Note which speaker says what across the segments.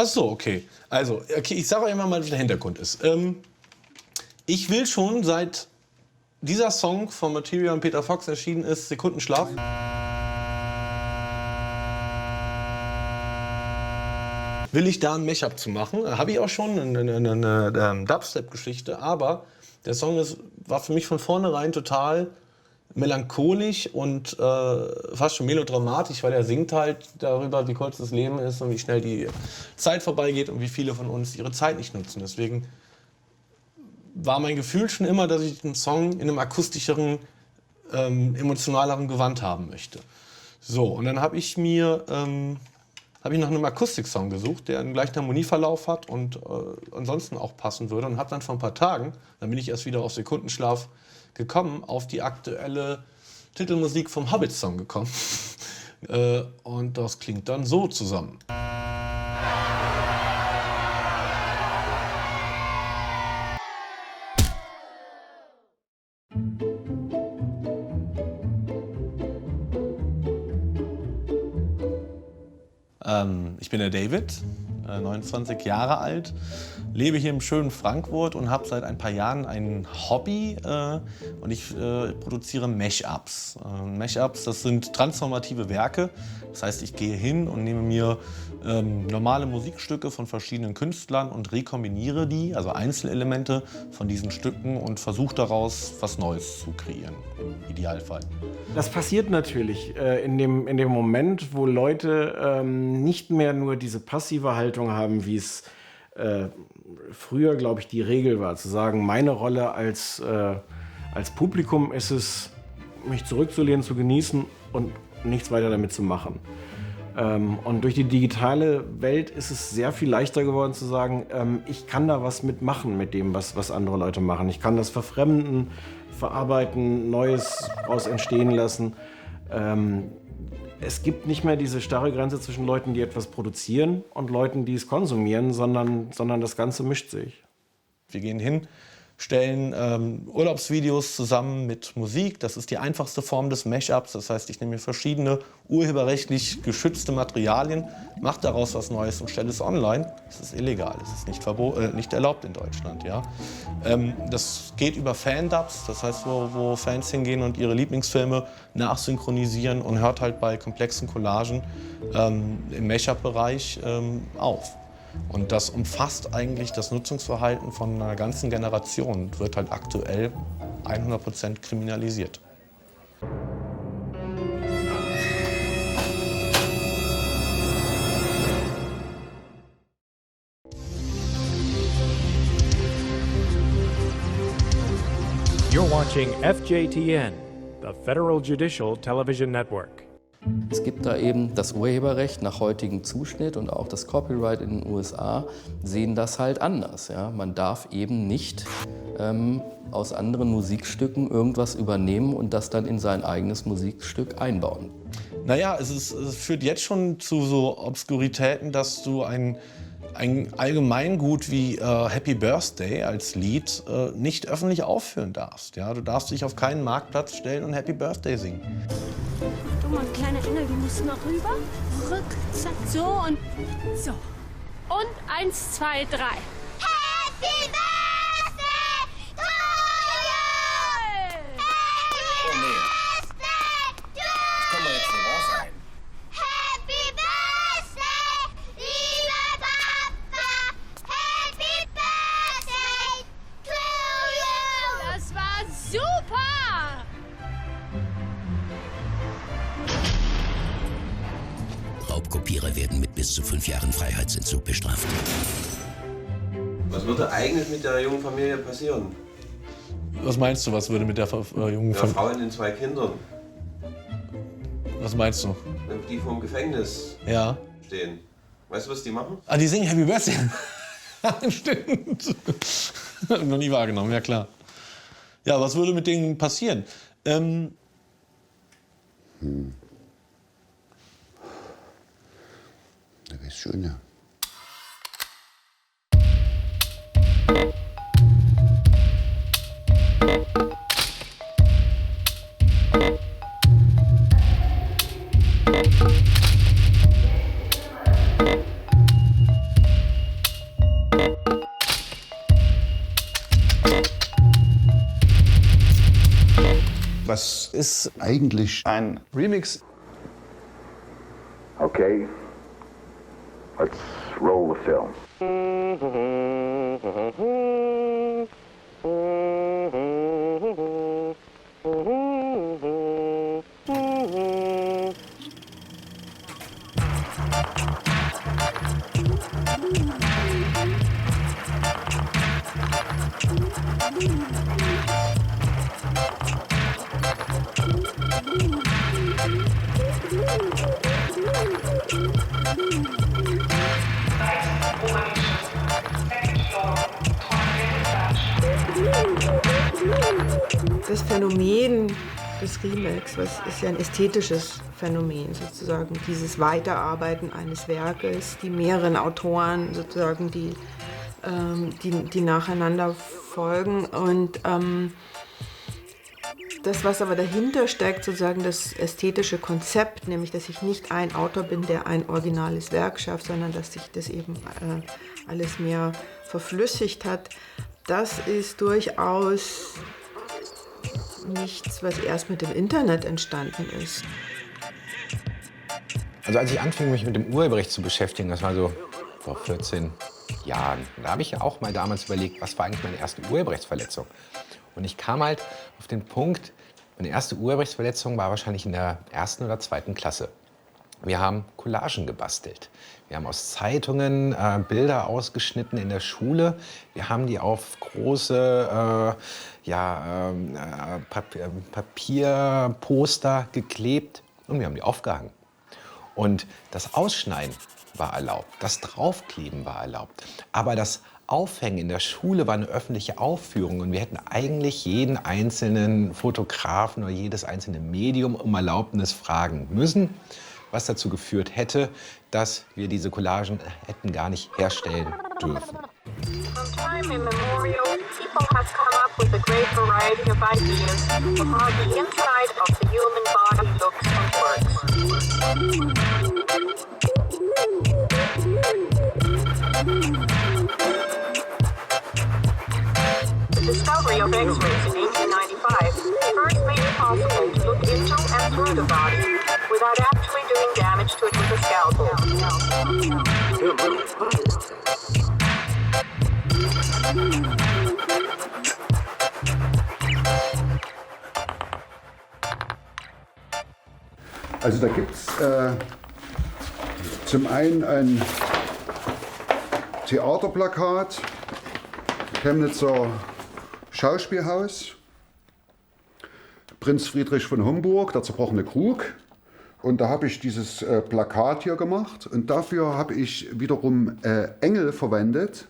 Speaker 1: Ach so, okay. Also, okay, ich sage euch mal, was der Hintergrund ist. Ich will schon, seit dieser Song von Materia und Peter Fox erschienen ist, Sekundenschlaf, will ich da ein Mashup zu machen. Habe ich auch schon eine Dubstep-Geschichte, aber der Song war für mich von vornherein total melancholisch und fast schon melodramatisch, weil er singt halt darüber, wie kurz das Leben ist und wie schnell die Zeit vorbeigeht und wie viele von uns ihre Zeit nicht nutzen. Deswegen war mein Gefühl schon immer, dass ich den Song in einem akustischeren, emotionaleren Gewand haben möchte. So, und dann habe ich nach einem Akustik-Song gesucht, der einen gleichen Harmonieverlauf hat und ansonsten auch passen würde. Und habe dann vor ein paar Tagen, dann bin ich erst wieder auf Sekundenschlaf gekommen, auf die aktuelle Titelmusik vom Hobbit-Song gekommen. Und das klingt dann so zusammen. Ich bin der David, 29 Jahre alt, lebe hier im schönen Frankfurt und habe seit ein paar Jahren ein Hobby und ich produziere Mashups. Mashups, das sind transformative Werke, das heißt, ich gehe hin und nehme mir normale Musikstücke von verschiedenen Künstlern und rekombiniere die, also Einzelelemente von diesen Stücken und versuche daraus was Neues zu kreieren, im Idealfall.
Speaker 2: Das passiert natürlich in dem Moment, wo Leute nicht mehr nur diese passive Haltung haben, wie es früher, glaube ich, die Regel war, zu sagen, meine Rolle als Publikum ist es, mich zurückzulehnen, zu genießen und nichts weiter damit zu machen. Und durch die digitale Welt ist es sehr viel leichter geworden zu sagen, ich kann da was mitmachen mit dem, was andere Leute machen. Ich kann das verfremden, verarbeiten, Neues daraus entstehen lassen. Es gibt nicht mehr diese starre Grenze zwischen Leuten, die etwas produzieren und Leuten, die es konsumieren, sondern das Ganze mischt sich.
Speaker 1: Wir gehen hin, stellen Urlaubsvideos zusammen mit Musik. Das ist die einfachste Form des Mashups. Das heißt, ich nehme mir verschiedene urheberrechtlich geschützte Materialien, mache daraus was Neues und stelle es online. Das ist illegal, das ist nicht erlaubt in Deutschland. Ja? Das geht über Fan-Dubs, das heißt, wo Fans hingehen und ihre Lieblingsfilme nachsynchronisieren und hört halt bei komplexen Collagen im Mashup-Bereich auf. Und das umfasst eigentlich das Nutzungsverhalten von einer ganzen Generation und wird halt aktuell 100% kriminalisiert.
Speaker 3: You're watching FJTN, the Federal Judicial Television Network.
Speaker 4: Es gibt da eben das Urheberrecht nach heutigem Zuschnitt und auch das Copyright in den USA sehen das halt anders. Ja? Man darf eben nicht aus anderen Musikstücken irgendwas übernehmen und das dann in sein eigenes Musikstück einbauen.
Speaker 1: Naja, es führt jetzt schon zu so Obskuritäten, dass du ein Allgemeingut wie Happy Birthday als Lied nicht öffentlich aufführen darfst. Ja? Du darfst dich auf keinen Marktplatz stellen und Happy Birthday singen.
Speaker 5: Du mal, kleiner Engel, du musst noch rüber, rück, zack, so und so. Und 1, 2, 3. Happy Birthday to you!
Speaker 6: Oh nee. Das kann doch jetzt nicht wahr sein.
Speaker 5: Happy Birthday, lieber Papa! Happy Birthday to you! Das war super!
Speaker 6: Raubkopierer werden mit bis zu 5 Jahren Freiheitsentzug bestraft.
Speaker 7: Was würde eigentlich mit der jungen Familie passieren?
Speaker 1: Was meinst du, was würde mit der jungen
Speaker 7: Der
Speaker 1: Familie...
Speaker 7: Frau und den 2 Kindern,
Speaker 1: Was meinst du?
Speaker 7: wenn die vor dem Gefängnis
Speaker 1: Ja.
Speaker 7: stehen. Weißt du, was die machen?
Speaker 1: Ah, die singen Happy Birthday. Stimmt. Noch nie wahrgenommen, ja klar. Ja, was würde mit denen passieren?
Speaker 8: Da wäre es schöner. Was ist eigentlich ein Remix?
Speaker 9: Okay, let's roll the film.
Speaker 10: Das Phänomen des Remakes, was ist ja ein ästhetisches Phänomen sozusagen, dieses Weiterarbeiten eines Werkes, die mehreren Autoren sozusagen, die nacheinander folgen und das, was aber dahinter steckt, sozusagen das ästhetische Konzept, nämlich, dass ich nicht ein Autor bin, der ein originales Werk schafft, sondern dass sich das eben alles mehr verflüssigt hat, das ist durchaus nichts, was erst mit dem Internet entstanden ist.
Speaker 11: Also als ich anfing, mich mit dem Urheberrecht zu beschäftigen, das war so vor 14 Jahren, da habe ich ja auch mal damals überlegt, was war eigentlich meine erste Urheberrechtsverletzung? Und ich kam halt auf den Punkt, meine erste Urheberrechtsverletzung war wahrscheinlich in der 1. oder 2. Klasse. Wir haben Collagen gebastelt. Wir haben aus Zeitungen Bilder ausgeschnitten in der Schule. Wir haben die auf große Papierposter geklebt und wir haben die aufgehangen. Und das Ausschneiden war erlaubt, das Draufkleben war erlaubt. Aber das Aufhängen in der Schule war eine öffentliche Aufführung und wir hätten eigentlich jeden einzelnen Fotografen oder jedes einzelne Medium um Erlaubnis fragen müssen, was dazu geführt hätte, dass wir diese Collagen hätten gar nicht herstellen dürfen.
Speaker 12: From time immemorial, people have come up with a great variety of ideas of how the inside of the human body looks and works. The discovery of X-rays in 1895 first made it possible to look into and through the body without actually doing damage to it with a scalpel.
Speaker 9: Also da gibt es zum einen ein Theaterplakat, Chemnitzer Schauspielhaus, Prinz Friedrich von Homburg, der zerbrochene Krug. Und da habe ich dieses Plakat hier gemacht und dafür habe ich wiederum Engel verwendet.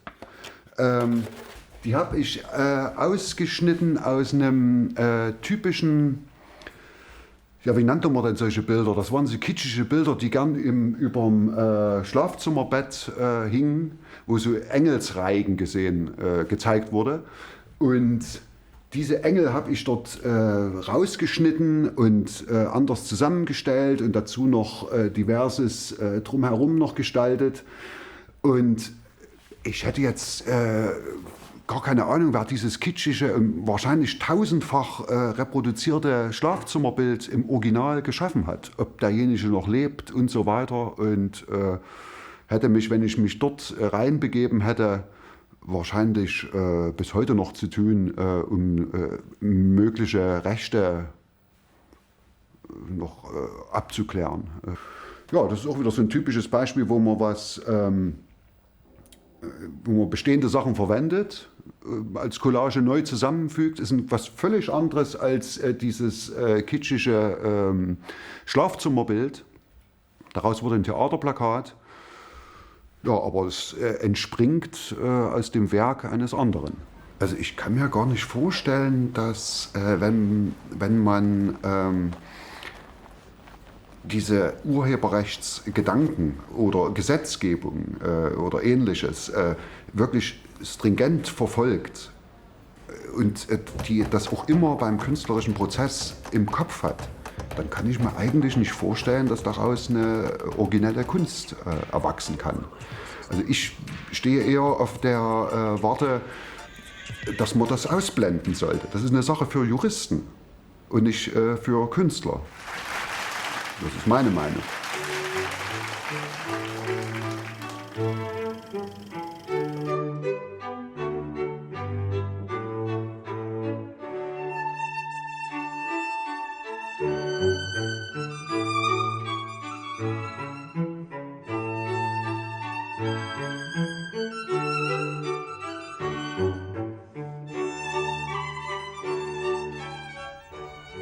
Speaker 9: Die habe ich ausgeschnitten aus einem typischen, ja, wie nannte man denn solche Bilder? Das waren so kitschige Bilder, die gern überm Schlafzimmerbett hingen, wo so Engelsreigen gezeigt wurde. Und diese Engel habe ich dort rausgeschnitten und anders zusammengestellt und dazu noch diverses drumherum noch gestaltet. Und ich hätte jetzt gar keine Ahnung, wer dieses kitschige, wahrscheinlich tausendfach reproduzierte Schlafzimmerbild im Original geschaffen hat. Ob derjenige noch lebt und so weiter. Und hätte mich, wenn ich mich dort reinbegeben hätte, wahrscheinlich bis heute noch zu tun, um mögliche Rechte noch abzuklären. Ja, das ist auch wieder so ein typisches Beispiel, wo man wo man bestehende Sachen verwendet, als Collage neu zusammenfügt, ist was völlig anderes als dieses kitschige Schlafzimmerbild. Daraus wurde ein Theaterplakat. Ja, aber es entspringt aus dem Werk eines anderen. Also ich kann mir gar nicht vorstellen, dass wenn man diese Urheberrechtsgedanken oder Gesetzgebung oder Ähnliches wirklich stringent verfolgt und das auch immer beim künstlerischen Prozess im Kopf hat, dann kann ich mir eigentlich nicht vorstellen, dass daraus eine originelle Kunst erwachsen kann. Also ich stehe eher auf der Warte, dass man das ausblenden sollte. Das ist eine Sache für Juristen. und nicht für Künstler. Das ist meine Meinung.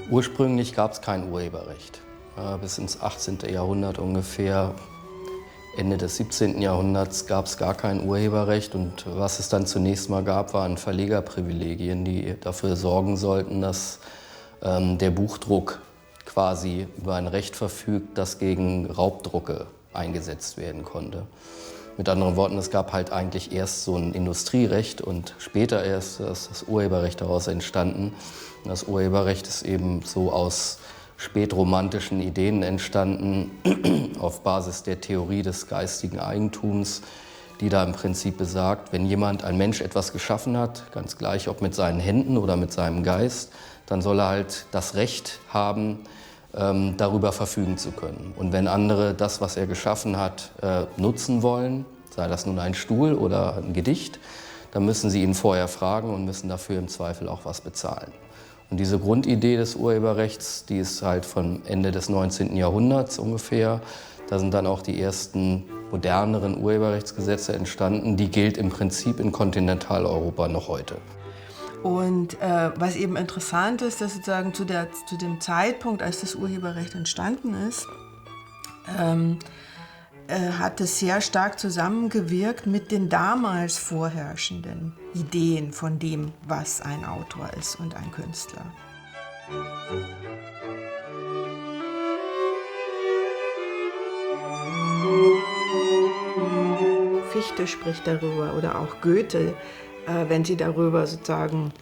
Speaker 4: Ursprünglich gab es kein Urheberrecht. Bis ins 18. Jahrhundert ungefähr, Ende des 17. Jahrhunderts gab es gar kein Urheberrecht. Und was es dann zunächst mal gab, waren Verlegerprivilegien, die dafür sorgen sollten, dass der Buchdruck quasi über ein Recht verfügt, das gegen Raubdrucke eingesetzt werden konnte. Mit anderen Worten, es gab halt eigentlich erst so ein Industrierecht und später erst ist das Urheberrecht daraus entstanden. Das Urheberrecht ist eben so aus spätromantischen Ideen entstanden, auf Basis der Theorie des geistigen Eigentums, die da im Prinzip besagt, wenn ein Mensch etwas geschaffen hat, ganz gleich ob mit seinen Händen oder mit seinem Geist, dann soll er halt das Recht haben, darüber verfügen zu können. Und wenn andere das, was er geschaffen hat, nutzen wollen, sei das nun ein Stuhl oder ein Gedicht, dann müssen sie ihn vorher fragen und müssen dafür im Zweifel auch was bezahlen. Und diese Grundidee des Urheberrechts, die ist halt von Ende des 19. Jahrhunderts ungefähr. Da sind dann auch die ersten moderneren Urheberrechtsgesetze entstanden. Die gilt im Prinzip in Kontinentaleuropa noch heute.
Speaker 10: Und was eben interessant ist, dass sozusagen zu dem Zeitpunkt, als das Urheberrecht entstanden ist, hat es sehr stark zusammengewirkt mit den damals vorherrschenden Ideen von dem, was ein Autor ist und ein Künstler. Fichte spricht darüber oder auch Goethe, wenn sie darüber sozusagen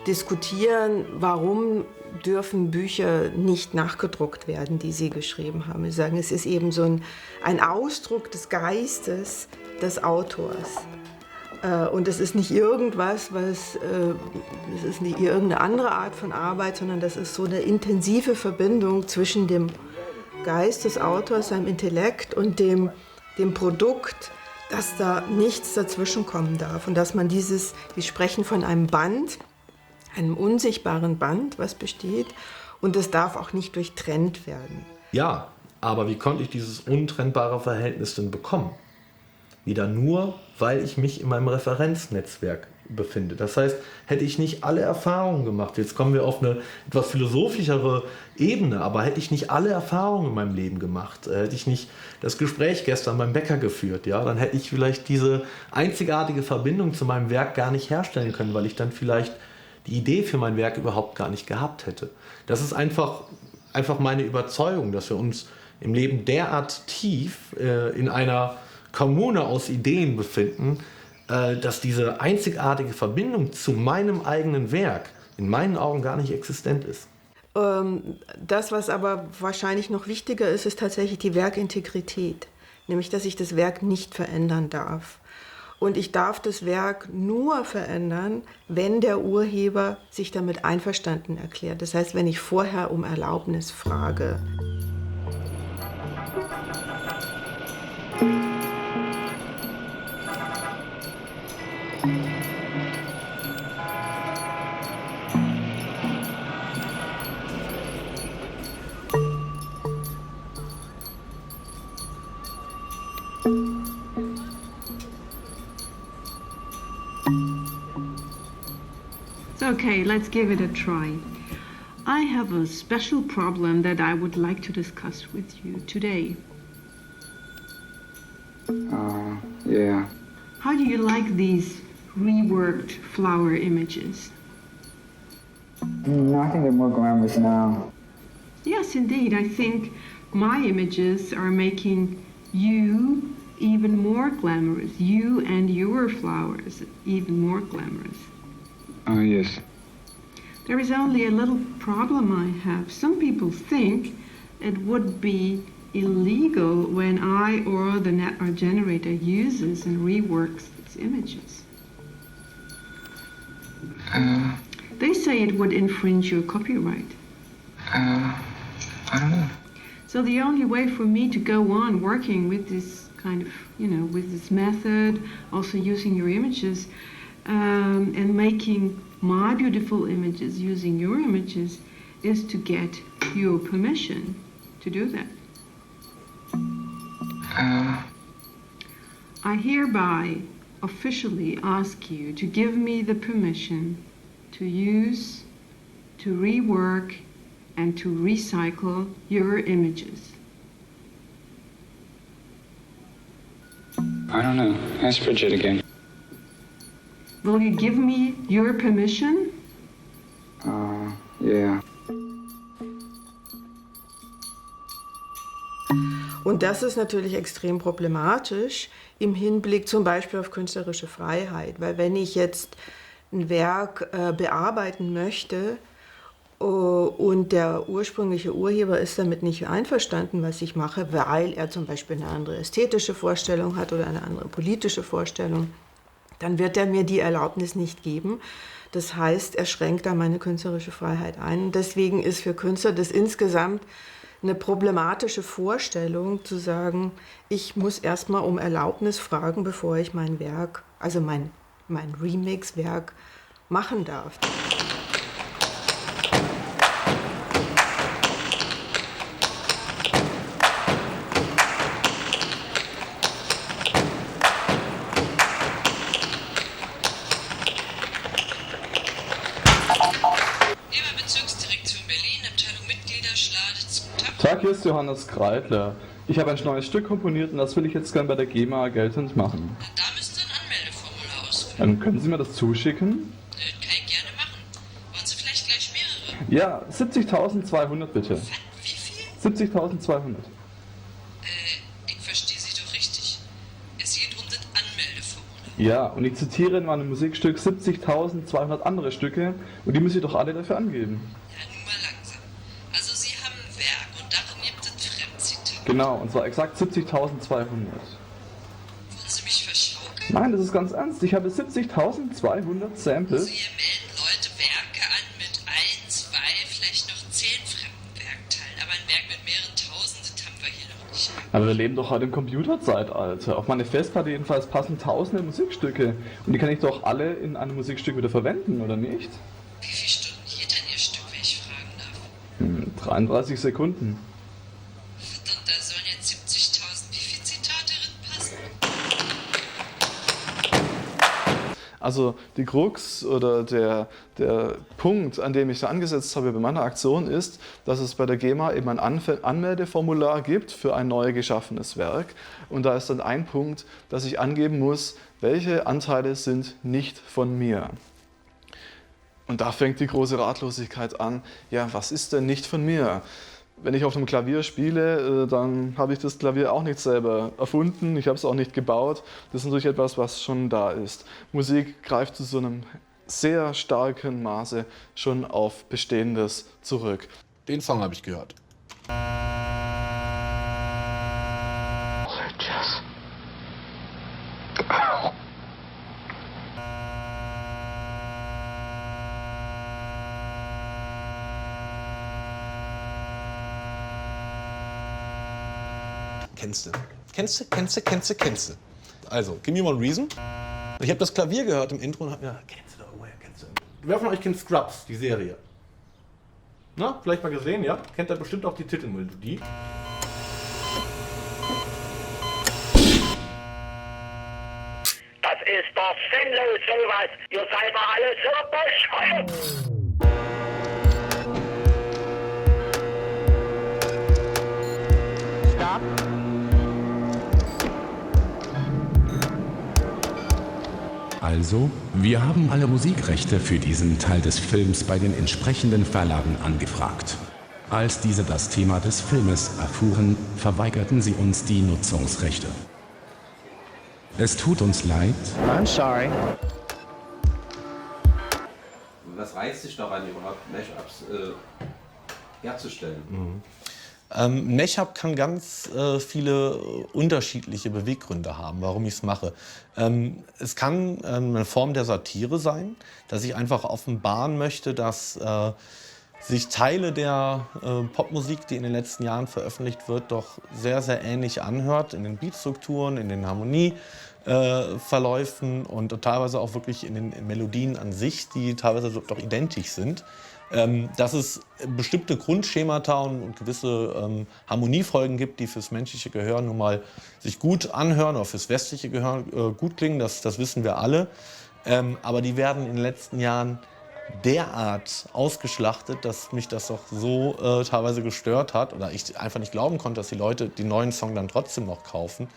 Speaker 10: diskutieren, warum dürfen Bücher nicht nachgedruckt werden, die sie geschrieben haben. Sie sagen, es ist eben so ein Ausdruck des Geistes des Autors. Und es ist nicht irgendwas, es ist nicht irgendeine andere Art von Arbeit, sondern das ist so eine intensive Verbindung zwischen dem Geist des Autors, seinem Intellekt und dem Produkt, dass da nichts dazwischen kommen darf. Und dass man die sprechen von einem Band, einem unsichtbaren Band, was besteht, und es darf auch nicht durchtrennt werden.
Speaker 1: Ja, aber wie konnte ich dieses untrennbare Verhältnis denn bekommen? Wieder nur, weil ich mich in meinem Referenznetzwerk befinde. Das heißt, hätte ich nicht alle Erfahrungen gemacht, jetzt kommen wir auf eine etwas philosophischere Ebene, aber hätte ich nicht alle Erfahrungen in meinem Leben gemacht, hätte ich nicht das Gespräch gestern beim Bäcker geführt, ja, dann hätte ich vielleicht diese einzigartige Verbindung zu meinem Werk gar nicht herstellen können, weil ich dann vielleicht die Idee für mein Werk überhaupt gar nicht gehabt hätte. Das ist einfach meine Überzeugung, dass wir uns im Leben derart tief in einer Kommune aus Ideen befinden, dass diese einzigartige Verbindung zu meinem eigenen Werk in meinen Augen gar nicht existent ist.
Speaker 10: Das, was aber wahrscheinlich noch wichtiger ist, ist tatsächlich die Werkintegrität. Nämlich, dass ich das Werk nicht verändern darf. Und ich darf das Werk nur verändern, wenn der Urheber sich damit einverstanden erklärt. Das heißt, wenn ich vorher um Erlaubnis frage.
Speaker 13: Okay, let's give it a try. I have a special problem that I would like to discuss with you today.
Speaker 14: Yeah.
Speaker 13: How do you like these reworked flower images?
Speaker 14: I think they're more glamorous now.
Speaker 13: Yes, indeed. I think my images are making you even more glamorous. You and your flowers even more glamorous.
Speaker 14: Oh, yes.
Speaker 13: There is only a little problem I have. Some people think it would be illegal when I or the network generator uses and reworks its images. They say it would infringe your copyright.
Speaker 14: I don't know.
Speaker 13: So the only way for me to go on working with this kind of, with this method, also using your images, and making my beautiful images using your images, is to get your permission to do that. I hereby officially ask you to give me the permission to use, to rework, and to recycle your images.
Speaker 14: I don't know. Ask Bridget again.
Speaker 13: Will you give me your permission?
Speaker 14: Yeah.
Speaker 10: Und das ist natürlich extrem problematisch im Hinblick zum Beispiel auf künstlerische Freiheit, weil wenn ich jetzt ein Werk bearbeiten möchte und der ursprüngliche Urheber ist damit nicht einverstanden, was ich mache, weil er zum Beispiel eine andere ästhetische Vorstellung hat oder eine andere politische Vorstellung, dann wird er mir die Erlaubnis nicht geben. Das heißt, er schränkt da meine künstlerische Freiheit ein. Deswegen ist für Künstler das insgesamt eine problematische Vorstellung, zu sagen, ich muss erstmal um Erlaubnis fragen, bevor ich mein Werk, also mein Remix-Werk machen darf.
Speaker 15: Tag, hier ist Johannes Kreidler. Ich habe ein neues Stück komponiert und das will ich jetzt gern bei der GEMA geltend machen.
Speaker 16: Da müssen Sie ein Anmeldeformular ausfüllen.
Speaker 15: Dann können Sie mir das zuschicken?
Speaker 16: Kann ich gerne machen. Wollen Sie vielleicht gleich mehrere?
Speaker 15: Ja, 70.200 bitte.
Speaker 16: Wie viel?
Speaker 15: 70.200.
Speaker 16: Ich verstehe Sie doch richtig. Es geht um das Anmeldeformular.
Speaker 15: Ja, und ich zitiere in meinem Musikstück 70.200 andere Stücke und die müssen Sie doch alle dafür angeben. Genau, und zwar exakt 70.200.
Speaker 16: Wollen Sie mich verschaukeln?
Speaker 15: Nein, das ist ganz ernst. Ich habe 70.200 Samples.
Speaker 16: Hier melden Leute Werke an mit 1, 2, vielleicht noch 10 fremden Werkteilen. Aber ein Werk mit mehreren Tausend, das haben wir hier noch nicht.
Speaker 15: Aber wir leben doch heute im Computerzeitalter. Auf meine Festplatte jedenfalls passen tausende Musikstücke. Und die kann ich doch alle in einem Musikstück wieder verwenden, oder nicht?
Speaker 16: Wie viele Stunden geht denn Ihr Stück, wenn ich fragen darf?
Speaker 15: 33 Sekunden.
Speaker 16: Da sollen jetzt 70.000, wie viele Zitate drin passen?
Speaker 15: Also die Krux oder der Punkt, an dem ich da angesetzt habe bei meiner Aktion ist, dass es bei der GEMA eben ein Anmeldeformular gibt für ein neu geschaffenes Werk. Und da ist dann ein Punkt, dass ich angeben muss, welche Anteile sind nicht von mir. Und da fängt die große Ratlosigkeit an. Ja, was ist denn nicht von mir? Wenn ich auf einem Klavier spiele, dann habe ich das Klavier auch nicht selber erfunden, ich habe es auch nicht gebaut. Das ist natürlich etwas, was schon da ist. Musik greift zu so einem sehr starken Maße schon auf Bestehendes zurück.
Speaker 1: Den Song habe ich gehört. Kennst du. Also, Give Me One Reason. Ich habe das Klavier gehört im Intro und habe mir kennst du. Wer von euch kennt Scrubs, die Serie? Na, vielleicht mal gesehen, ja? Kennt ihr bestimmt auch die Titelmelodie.
Speaker 17: Das ist doch sinnlos, sowas. Ihr seid doch alle so bescheuert.
Speaker 18: Also, wir haben alle Musikrechte für diesen Teil des Films bei den entsprechenden Verlagen angefragt. Als diese das Thema des Filmes erfuhren, verweigerten sie uns die Nutzungsrechte. Es tut uns leid.
Speaker 6: I'm sorry. Was reizt dich daran, überhaupt Mashups herzustellen?
Speaker 1: Mashup kann ganz viele unterschiedliche Beweggründe haben, warum ich es mache. Es kann eine Form der Satire sein, dass ich einfach offenbaren möchte, dass sich Teile der Popmusik, die in den letzten Jahren veröffentlicht wird, doch sehr, sehr ähnlich anhört. In den Beatstrukturen, in den Harmonieverläufen und teilweise auch wirklich in den Melodien an sich, die teilweise doch identisch sind. Dass es bestimmte Grundschemata und gewisse Harmoniefolgen gibt, die fürs menschliche Gehör nun mal sich gut anhören oder fürs westliche Gehör gut klingen, das wissen wir alle. Aber die werden in den letzten Jahren derart ausgeschlachtet, dass mich das doch so teilweise gestört hat oder ich einfach nicht glauben konnte, dass die Leute die neuen Songs dann trotzdem noch kaufen,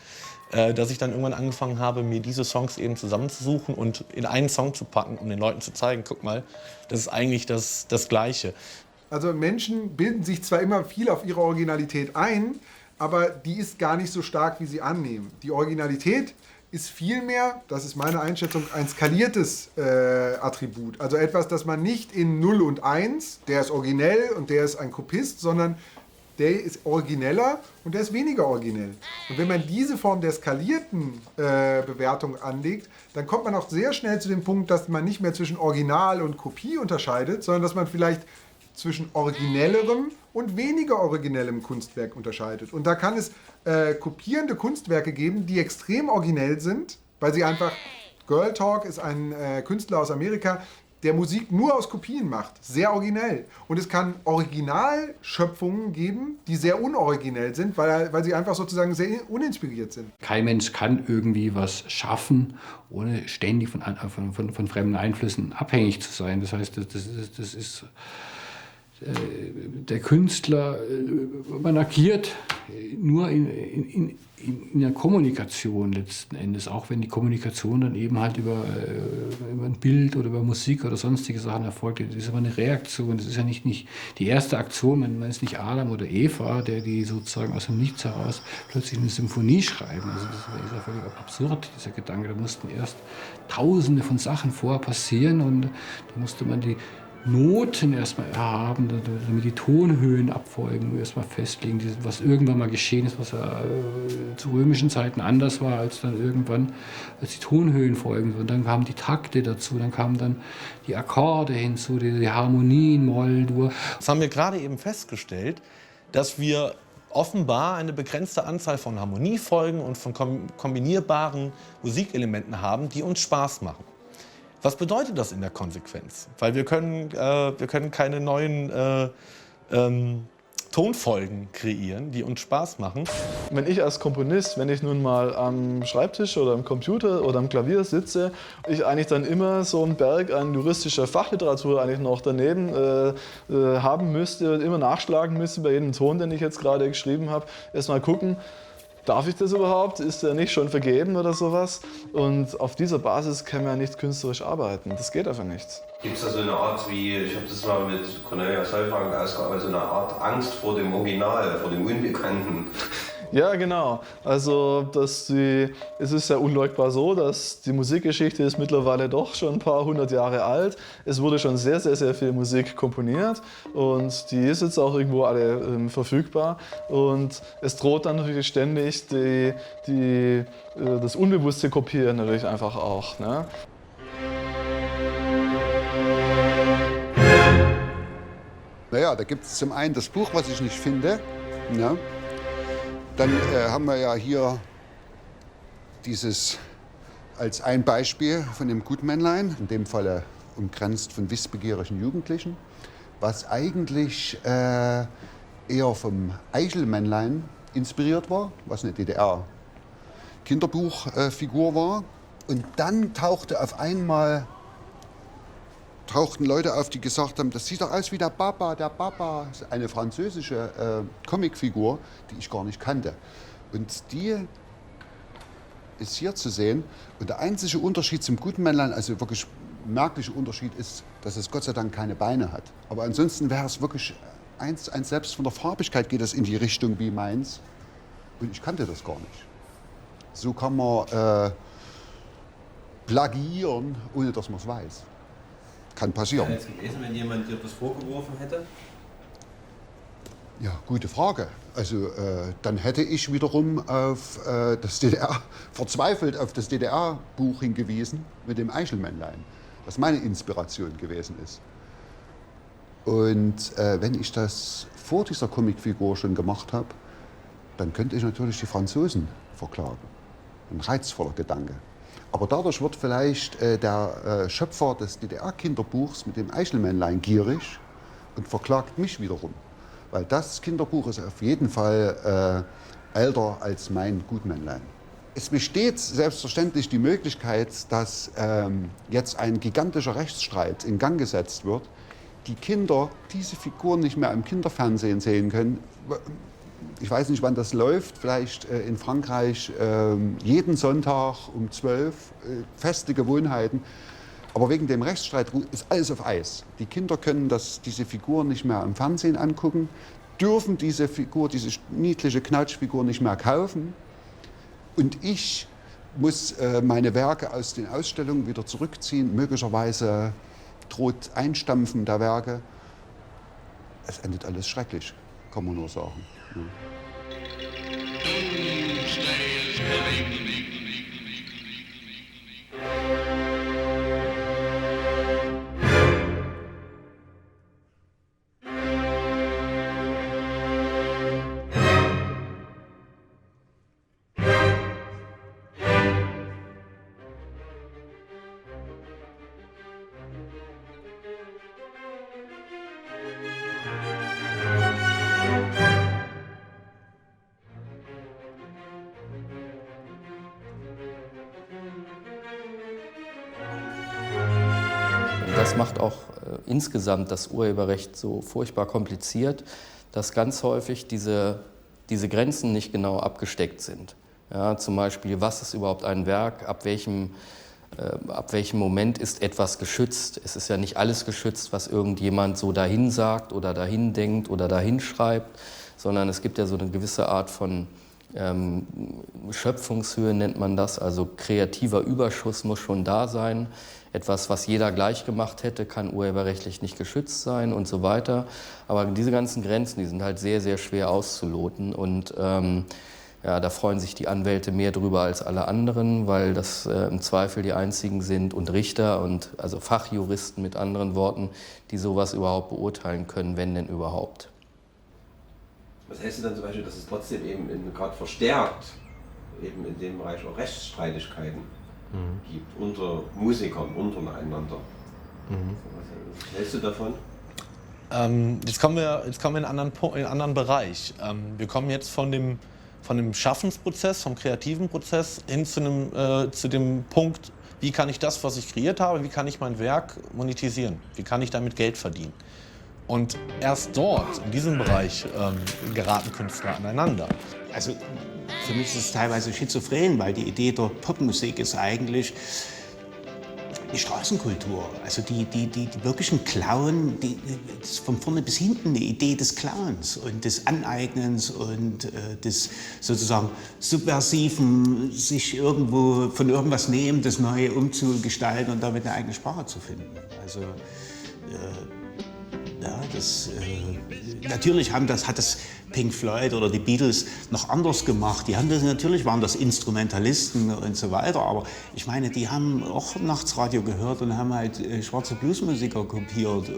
Speaker 1: dass ich dann irgendwann angefangen habe, mir diese Songs eben zusammenzusuchen und in einen Song zu packen, um den Leuten zu zeigen, guck mal, das ist eigentlich das Gleiche.
Speaker 19: Also Menschen bilden sich zwar immer viel auf ihre Originalität ein, aber die ist gar nicht so stark, wie sie annehmen. Die Originalität ist vielmehr, das ist meine Einschätzung, ein skaliertes Attribut. Also etwas, das man nicht in 0 und 1, der ist originell und der ist ein Kopist, sondern der ist origineller und der ist weniger originell. Und wenn man diese Form der skalierten Bewertung anlegt, dann kommt man auch sehr schnell zu dem Punkt, dass man nicht mehr zwischen Original und Kopie unterscheidet, sondern dass man vielleicht zwischen originellerem und weniger originellem Kunstwerk unterscheidet. Und da kann es kopierende Kunstwerke geben, die extrem originell sind, weil sie einfach, Girl Talk ist ein Künstler aus Amerika, der Musik nur aus Kopien macht, sehr originell. Und es kann Originalschöpfungen geben, die sehr unoriginell sind, weil sie einfach sozusagen sehr uninspiriert sind.
Speaker 20: Kein Mensch kann irgendwie was schaffen, ohne ständig von fremden Einflüssen abhängig zu sein. Das heißt, das ist der Künstler, man agiert nur in der Kommunikation letzten Endes, auch wenn die Kommunikation dann eben halt über ein Bild oder über Musik oder sonstige Sachen erfolgt. Das ist aber eine Reaktion, das ist ja nicht die erste Aktion, man ist nicht Adam oder Eva, der die sozusagen aus dem Nichts heraus plötzlich eine Symphonie schreiben. Also das ist ja völlig absurd, dieser Gedanke. Da mussten erst Tausende von Sachen vorher passieren und da musste man die Noten erstmal haben, damit die Tonhöhen abfolgen, erstmal festlegen, was irgendwann mal geschehen ist, was ja zu römischen Zeiten anders war, als dann irgendwann, als die Tonhöhen folgen. Und dann kamen die Takte dazu, dann kamen dann die Akkorde hinzu, die Harmonien, Moll, Dur.
Speaker 1: Das haben wir gerade eben festgestellt, dass wir offenbar eine begrenzte Anzahl von Harmoniefolgen und von kombinierbaren Musikelementen haben, die uns Spaß machen. Was bedeutet das in der Konsequenz? Weil wir können keine neuen Tonfolgen kreieren, die uns Spaß machen.
Speaker 15: Wenn ich als Komponist, wenn ich nun mal am Schreibtisch oder am Computer oder am Klavier sitze, ich eigentlich dann immer so einen Berg an juristischer Fachliteratur eigentlich noch daneben haben müsste und immer nachschlagen müsste bei jedem Ton, den ich jetzt gerade geschrieben habe, erstmal gucken, darf ich das überhaupt? Ist der nicht schon vergeben oder sowas? Und auf dieser Basis kann man ja nicht künstlerisch arbeiten. Das geht einfach nicht.
Speaker 7: Gibt es da so eine Art wie, ich habe das mal mit Cornelia Solfrank ausgearbeitet, so eine Art Angst vor dem Original, vor dem Unbekannten?
Speaker 15: Ja, genau. Also es ist ja unleugbar so, dass die Musikgeschichte ist mittlerweile doch schon ein paar hundert Jahre alt. Es wurde schon sehr, sehr, sehr viel Musik komponiert und die ist jetzt auch irgendwo alle verfügbar. Und es droht dann natürlich ständig das unbewusste Kopieren natürlich einfach auch. Ne?
Speaker 9: Naja, da gibt es zum einen das Buch, was ich nicht finde. Ja. Dann haben wir ja hier dieses als ein Beispiel von dem Gutmännlein, in dem Falle umgrenzt von wissbegierigen Jugendlichen, was eigentlich eher vom Eichelmännlein inspiriert war, was eine DDR-Kinderbuchfigur war. Und dann tauchten Leute auf, die gesagt haben, das sieht doch aus wie der Papa. Das ist eine französische Comicfigur, die ich gar nicht kannte. Und die ist hier zu sehen. Und der einzige Unterschied zum Gutmännlein, also wirklich merklicher Unterschied, ist, dass es Gott sei Dank keine Beine hat. Aber ansonsten wäre es wirklich eins, selbst von der Farbigkeit geht es in die Richtung wie meins. Und ich kannte das gar nicht. So kann man plagiieren, ohne dass man es weiß. Kann passieren.
Speaker 7: Hätte es gewesen, wenn jemand dir das vorgeworfen hätte?
Speaker 9: Ja, gute Frage. Also dann hätte ich wiederum auf verzweifelt auf das DDR-Buch hingewiesen mit dem Eichelmännlein, was meine Inspiration gewesen ist. Und wenn ich das vor dieser Comicfigur schon gemacht habe, dann könnte ich natürlich die Franzosen verklagen. Ein reizvoller Gedanke. Aber dadurch wird vielleicht der Schöpfer des DDR-Kinderbuchs mit dem Eichelmännlein gierig und verklagt mich wiederum. Weil das Kinderbuch ist auf jeden Fall älter als mein Gutmännlein. Es besteht selbstverständlich die Möglichkeit, dass jetzt ein gigantischer Rechtsstreit in Gang gesetzt wird, die Kinder diese Figuren nicht mehr im Kinderfernsehen sehen können. Ich weiß nicht, wann das läuft, vielleicht in Frankreich jeden Sonntag um 12, feste Gewohnheiten. Aber wegen dem Rechtsstreit ist alles auf Eis. Die Kinder können diese Figuren nicht mehr im Fernsehen angucken, dürfen diese Figur, diese niedliche Knautschfigur nicht mehr kaufen. Und ich muss meine Werke aus den Ausstellungen wieder zurückziehen, möglicherweise droht Einstampfen der Werke. Es endet alles schrecklich, kann man nur sagen. Ja.
Speaker 4: Das macht auch insgesamt das Urheberrecht so furchtbar kompliziert, dass ganz häufig diese Grenzen nicht genau abgesteckt sind. Ja, zum Beispiel, was ist überhaupt ein Werk, ab welchem Moment ist etwas geschützt. Es ist ja nicht alles geschützt, was irgendjemand so dahin sagt oder dahin denkt oder dahin schreibt, sondern es gibt ja so eine gewisse Art von Schöpfungshöhe, nennt man das, also kreativer Überschuss muss schon da sein. Etwas, was jeder gleich gemacht hätte, kann urheberrechtlich nicht geschützt sein und so weiter. Aber diese ganzen Grenzen, die sind halt sehr, sehr schwer auszuloten. Und ja, da freuen sich die Anwälte mehr drüber als alle anderen, weil das im Zweifel die einzigen sind und Richter und also Fachjuristen mit anderen Worten, die sowas überhaupt beurteilen können, wenn denn überhaupt.
Speaker 7: Was heißt denn dann zum Beispiel, dass es trotzdem eben gerade verstärkt eben in dem Bereich auch Rechtsstreitigkeiten gibt unter Musikern untereinander? Was hältst du davon?
Speaker 1: Jetzt kommen wir in einen anderen Bereich. Wir kommen jetzt von dem Schaffensprozess, vom kreativen Prozess hin zu dem Punkt, wie kann ich das, was ich kreiert habe, wie kann ich mein Werk monetisieren, wie kann ich damit Geld verdienen. Und erst dort, in diesem Bereich, geraten Künstler aneinander.
Speaker 21: Also für mich ist es teilweise schizophren, weil die Idee der Popmusik ist eigentlich die Straßenkultur. Also die wirklichen Clown, das von vorne bis hinten eine Idee des Clowns und des Aneignens und des sozusagen subversiven, sich irgendwo von irgendwas nehmen, das Neue umzugestalten und damit eine eigene Sprache zu finden. Also ja, natürlich hat das Pink Floyd oder die Beatles noch anders gemacht. Natürlich waren das Instrumentalisten und so weiter, aber ich meine, die haben auch Nachtsradio gehört und haben halt schwarze Bluesmusiker kopiert.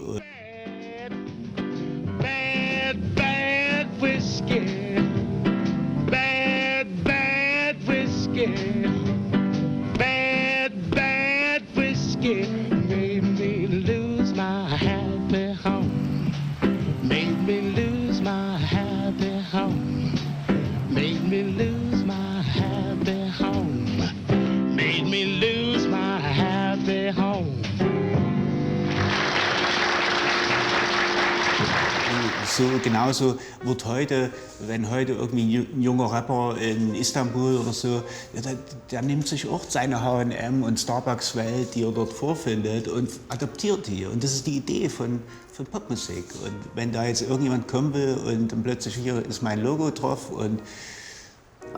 Speaker 22: Bad, bad whiskey. Bad, bad whiskey. Bad, bad whiskey. Made me lose my happy home. Made me lose my happy home. Made me lose my happy home. Made me lose my happy home.
Speaker 21: Genauso wird heute, wenn heute irgendwie ein junger Rapper in Istanbul oder so, der nimmt sich auch seine H&M und Starbucks-Welt, die er dort vorfindet, und adaptiert die. Und das ist die Idee von Popmusik. Und wenn da jetzt irgendjemand kommen will und dann plötzlich hier ist mein Logo drauf und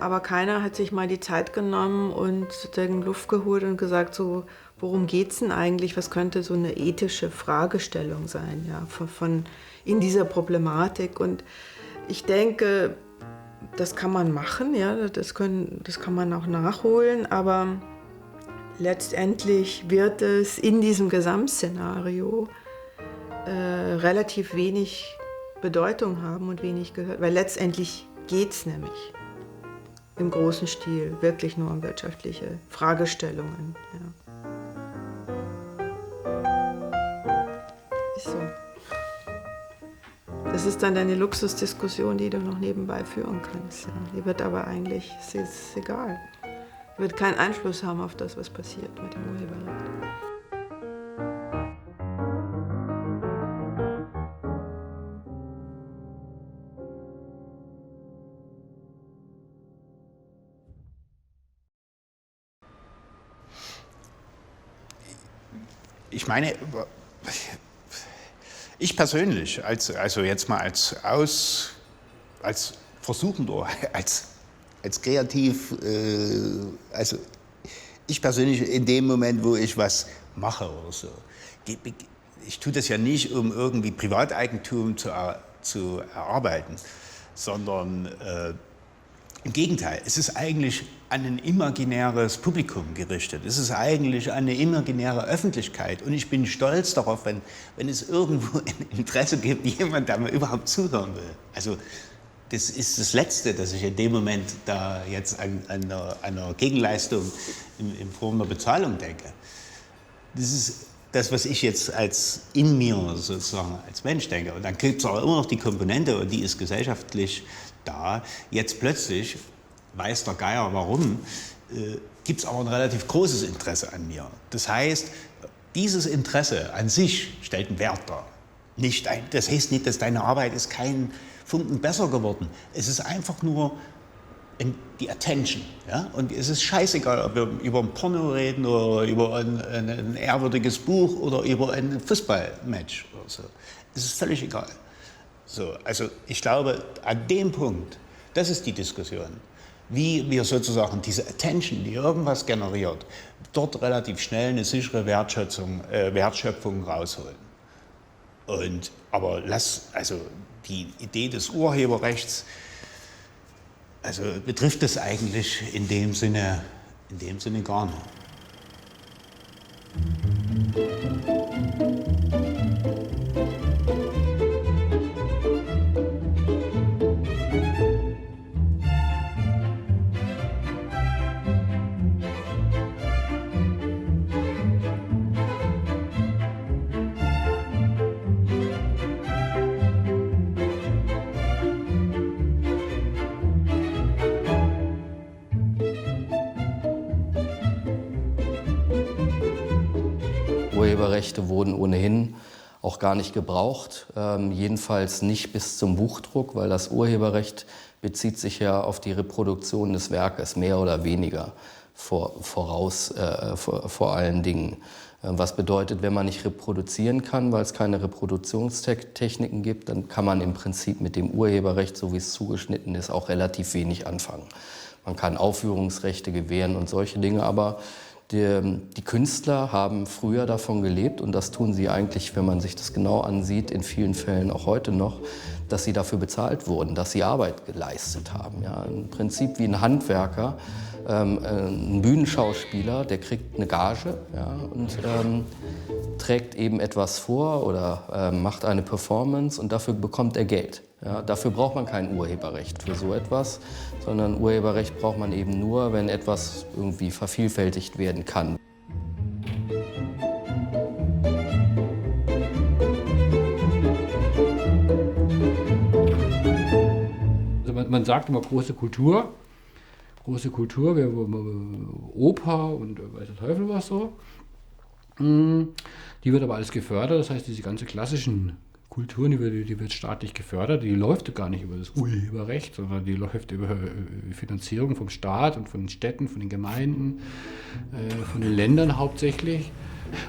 Speaker 10: aber keiner hat sich mal die Zeit genommen und sozusagen Luft geholt und gesagt, so, worum geht's denn eigentlich? Was könnte so eine ethische Fragestellung sein, ja, in dieser Problematik? Und ich denke, das kann man machen, ja, das kann man auch nachholen, aber letztendlich wird es in diesem Gesamtszenario relativ wenig Bedeutung haben und wenig gehört. Weil letztendlich geht es nämlich im großen Stil wirklich nur um wirtschaftliche Fragestellungen. Ja. Ist so. Das ist dann eine Luxusdiskussion, die du noch nebenbei führen kannst. Ja. Die wird aber eigentlich, es ist egal. Die wird keinen Einfluss haben auf das, was passiert mit dem Urheberrecht.
Speaker 21: Ich meine, ich persönlich, also jetzt mal als Versuchender, als kreativ, also ich persönlich in dem Moment, wo ich was mache oder so, ich tue das ja nicht, um irgendwie Privateigentum zu erarbeiten, sondern im Gegenteil, es ist eigentlich an ein imaginäres Publikum gerichtet. Es ist eigentlich an eine imaginäre Öffentlichkeit. Und ich bin stolz darauf, wenn es irgendwo ein Interesse gibt, jemand da mal überhaupt zuhören will. Also das ist das Letzte, dass ich in dem Moment da jetzt an einer Gegenleistung in Form der Bezahlung denke. Das ist das, was ich jetzt als in mir sozusagen als Mensch denke. Und dann gibt es auch immer noch die Komponente, und die ist gesellschaftlich da. Jetzt plötzlich, weiß der Geier warum, gibt es aber ein relativ großes Interesse an mir. Das heißt, dieses Interesse an sich stellt einen Wert dar. Das heißt nicht, dass deine Arbeit ist kein Funken besser geworden. Es ist einfach nur die Attention. Ja? Und es ist scheißegal, ob wir über ein Porno reden oder über ein ehrwürdiges Buch oder über ein Fußballmatch oder so. Es ist völlig egal. So, also ich glaube, an dem Punkt, das ist die Diskussion, wie wir sozusagen diese Attention, die irgendwas generiert, dort relativ schnell eine sichere Wertschöpfung rausholen. Aber die Idee des Urheberrechts, also betrifft es eigentlich in dem Sinne gar nicht.
Speaker 4: Urheberrechte wurden ohnehin auch gar nicht gebraucht, jedenfalls nicht bis zum Buchdruck, weil das Urheberrecht bezieht sich ja auf die Reproduktion des Werkes, mehr oder weniger vor allen Dingen. Was bedeutet, wenn man nicht reproduzieren kann, weil es keine Reproduktionstechniken gibt, dann kann man im Prinzip mit dem Urheberrecht, so wie es zugeschnitten ist, auch relativ wenig anfangen. Man kann Aufführungsrechte gewähren und solche Dinge, aber die Künstler haben früher davon gelebt, und das tun sie eigentlich, wenn man sich das genau ansieht, in vielen Fällen auch heute noch, dass sie dafür bezahlt wurden, dass sie Arbeit geleistet haben. Ja, im Prinzip wie ein Handwerker, ein Bühnenschauspieler, der kriegt eine Gage, ja, und trägt eben etwas vor oder macht eine Performance, und dafür bekommt er Geld. Ja, dafür braucht man kein Urheberrecht für so etwas, sondern Urheberrecht braucht man eben nur, wenn etwas irgendwie vervielfältigt werden kann.
Speaker 20: Also man sagt immer große Kultur, Oper und weiß der Teufel was so. Die wird aber alles gefördert, das heißt, diese ganze klassischen Kultur, die wird staatlich gefördert, die läuft gar nicht über das Urheberrecht, sondern die läuft über Finanzierung vom Staat und von den Städten, von den Gemeinden, von den Ländern hauptsächlich.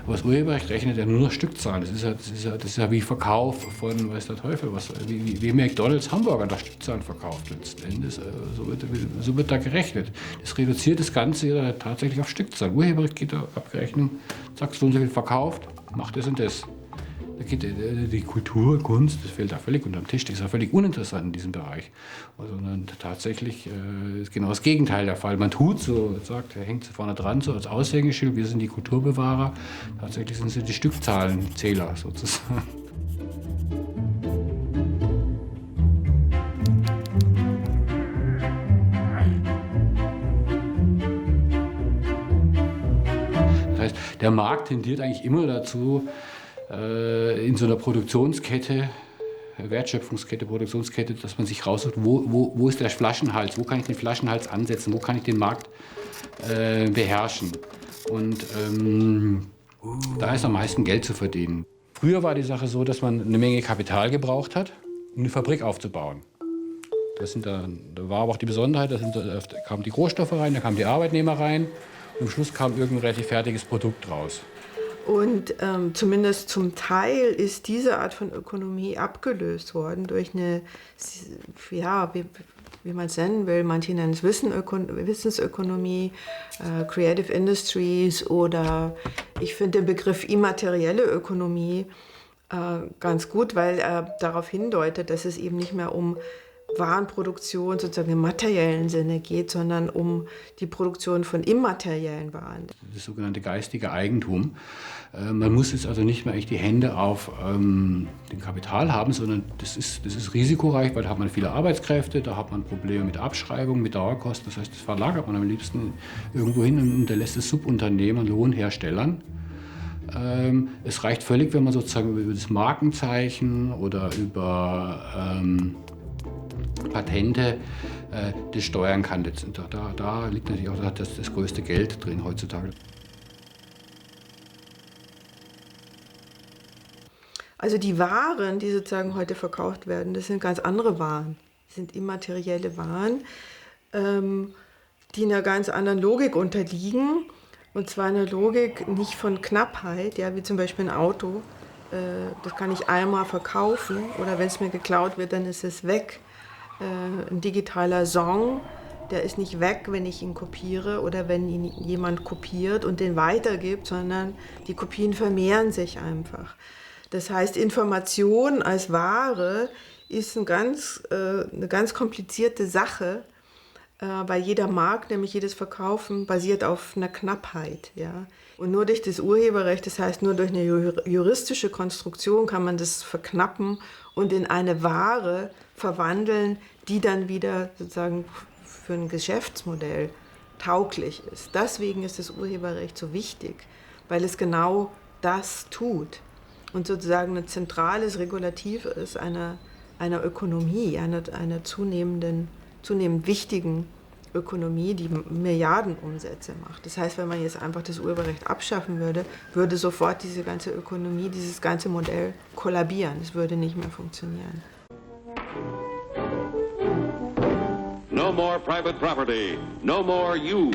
Speaker 20: Aber das Urheberrecht rechnet ja nur noch Stückzahlen. Das ist ja wie Verkauf von, weiß der Teufel, wie McDonald's Hamburger nach Stückzahlen verkauft letzten Endes. So wird da gerechnet. Das reduziert das Ganze ja tatsächlich auf Stückzahlen. Urheberrecht geht da Abrechnung, sagst du, so viel verkauft, macht das und das. Da geht die Kultur, Kunst, das fällt da völlig unter den Tisch. Das ist ja völlig uninteressant in diesem Bereich. Sondern tatsächlich ist genau das Gegenteil der Fall. Man tut so, sagt, er hängt vorne dran, so als Aushängeschild, wir sind die Kulturbewahrer. Tatsächlich sind sie die Stückzahlenzähler sozusagen. Der Markt tendiert eigentlich immer dazu, in so einer Produktionskette, Wertschöpfungskette, Produktionskette, dass man sich raussucht, wo ist der Flaschenhals, wo kann ich den Flaschenhals ansetzen, wo kann ich den Markt beherrschen. Und da ist am meisten Geld zu verdienen. Früher war die Sache so, dass man eine Menge Kapital gebraucht hat, um eine Fabrik aufzubauen. Da war aber auch die Besonderheit, da kamen die Rohstoffe rein, da kamen die Arbeitnehmer rein und am Schluss kam irgendein relativ fertiges Produkt raus.
Speaker 10: Und zumindest zum Teil ist diese Art von Ökonomie abgelöst worden durch eine, ja, wie man es nennen will, manche nennen es Wissensökonomie, Creative Industries oder ich finde den Begriff immaterielle Ökonomie ganz gut, weil er darauf hindeutet, dass es eben nicht mehr um Warenproduktion sozusagen im materiellen Sinne geht, sondern um die Produktion von immateriellen Waren.
Speaker 20: Das sogenannte geistige Eigentum. Man muss jetzt also nicht mehr echt die Hände auf dem Kapital haben, sondern das ist risikoreich, weil da hat man viele Arbeitskräfte, da hat man Probleme mit Abschreibung, mit Dauerkosten. Das heißt, das verlagert man am liebsten irgendwo hin und unterlässt es Subunternehmern, Lohnherstellern. Es reicht völlig, wenn man sozusagen über das Markenzeichen oder über Patente das steuern kann. Da liegt natürlich auch das größte Geld drin heutzutage.
Speaker 10: Also die Waren, die sozusagen heute verkauft werden, das sind ganz andere Waren. Das sind immaterielle Waren, die einer ganz anderen Logik unterliegen. Und zwar einer Logik nicht von Knappheit, ja, wie zum Beispiel ein Auto. Das kann ich einmal verkaufen oder wenn es mir geklaut wird, dann ist es weg. Ein digitaler Song, der ist nicht weg, wenn ich ihn kopiere oder wenn ihn jemand kopiert und den weitergibt, sondern die Kopien vermehren sich einfach. Das heißt, Information als Ware ist eine ganz komplizierte Sache, weil jeder Markt, nämlich jedes Verkaufen, basiert auf einer Knappheit. Ja? Und nur durch das Urheberrecht, das heißt nur durch eine juristische Konstruktion kann man das verknappen und in eine Ware verwandeln, die dann wieder sozusagen für ein Geschäftsmodell tauglich ist. Deswegen ist das Urheberrecht so wichtig, weil es genau das tut und sozusagen ein zentrales Regulativ ist einer Ökonomie, einer zunehmend wichtigen Ökonomie, die Milliardenumsätze macht. Das heißt, wenn man jetzt einfach das Urheberrecht abschaffen würde, würde sofort diese ganze Ökonomie, dieses ganze Modell kollabieren. Es würde nicht mehr funktionieren.
Speaker 2: No more private property. No more you.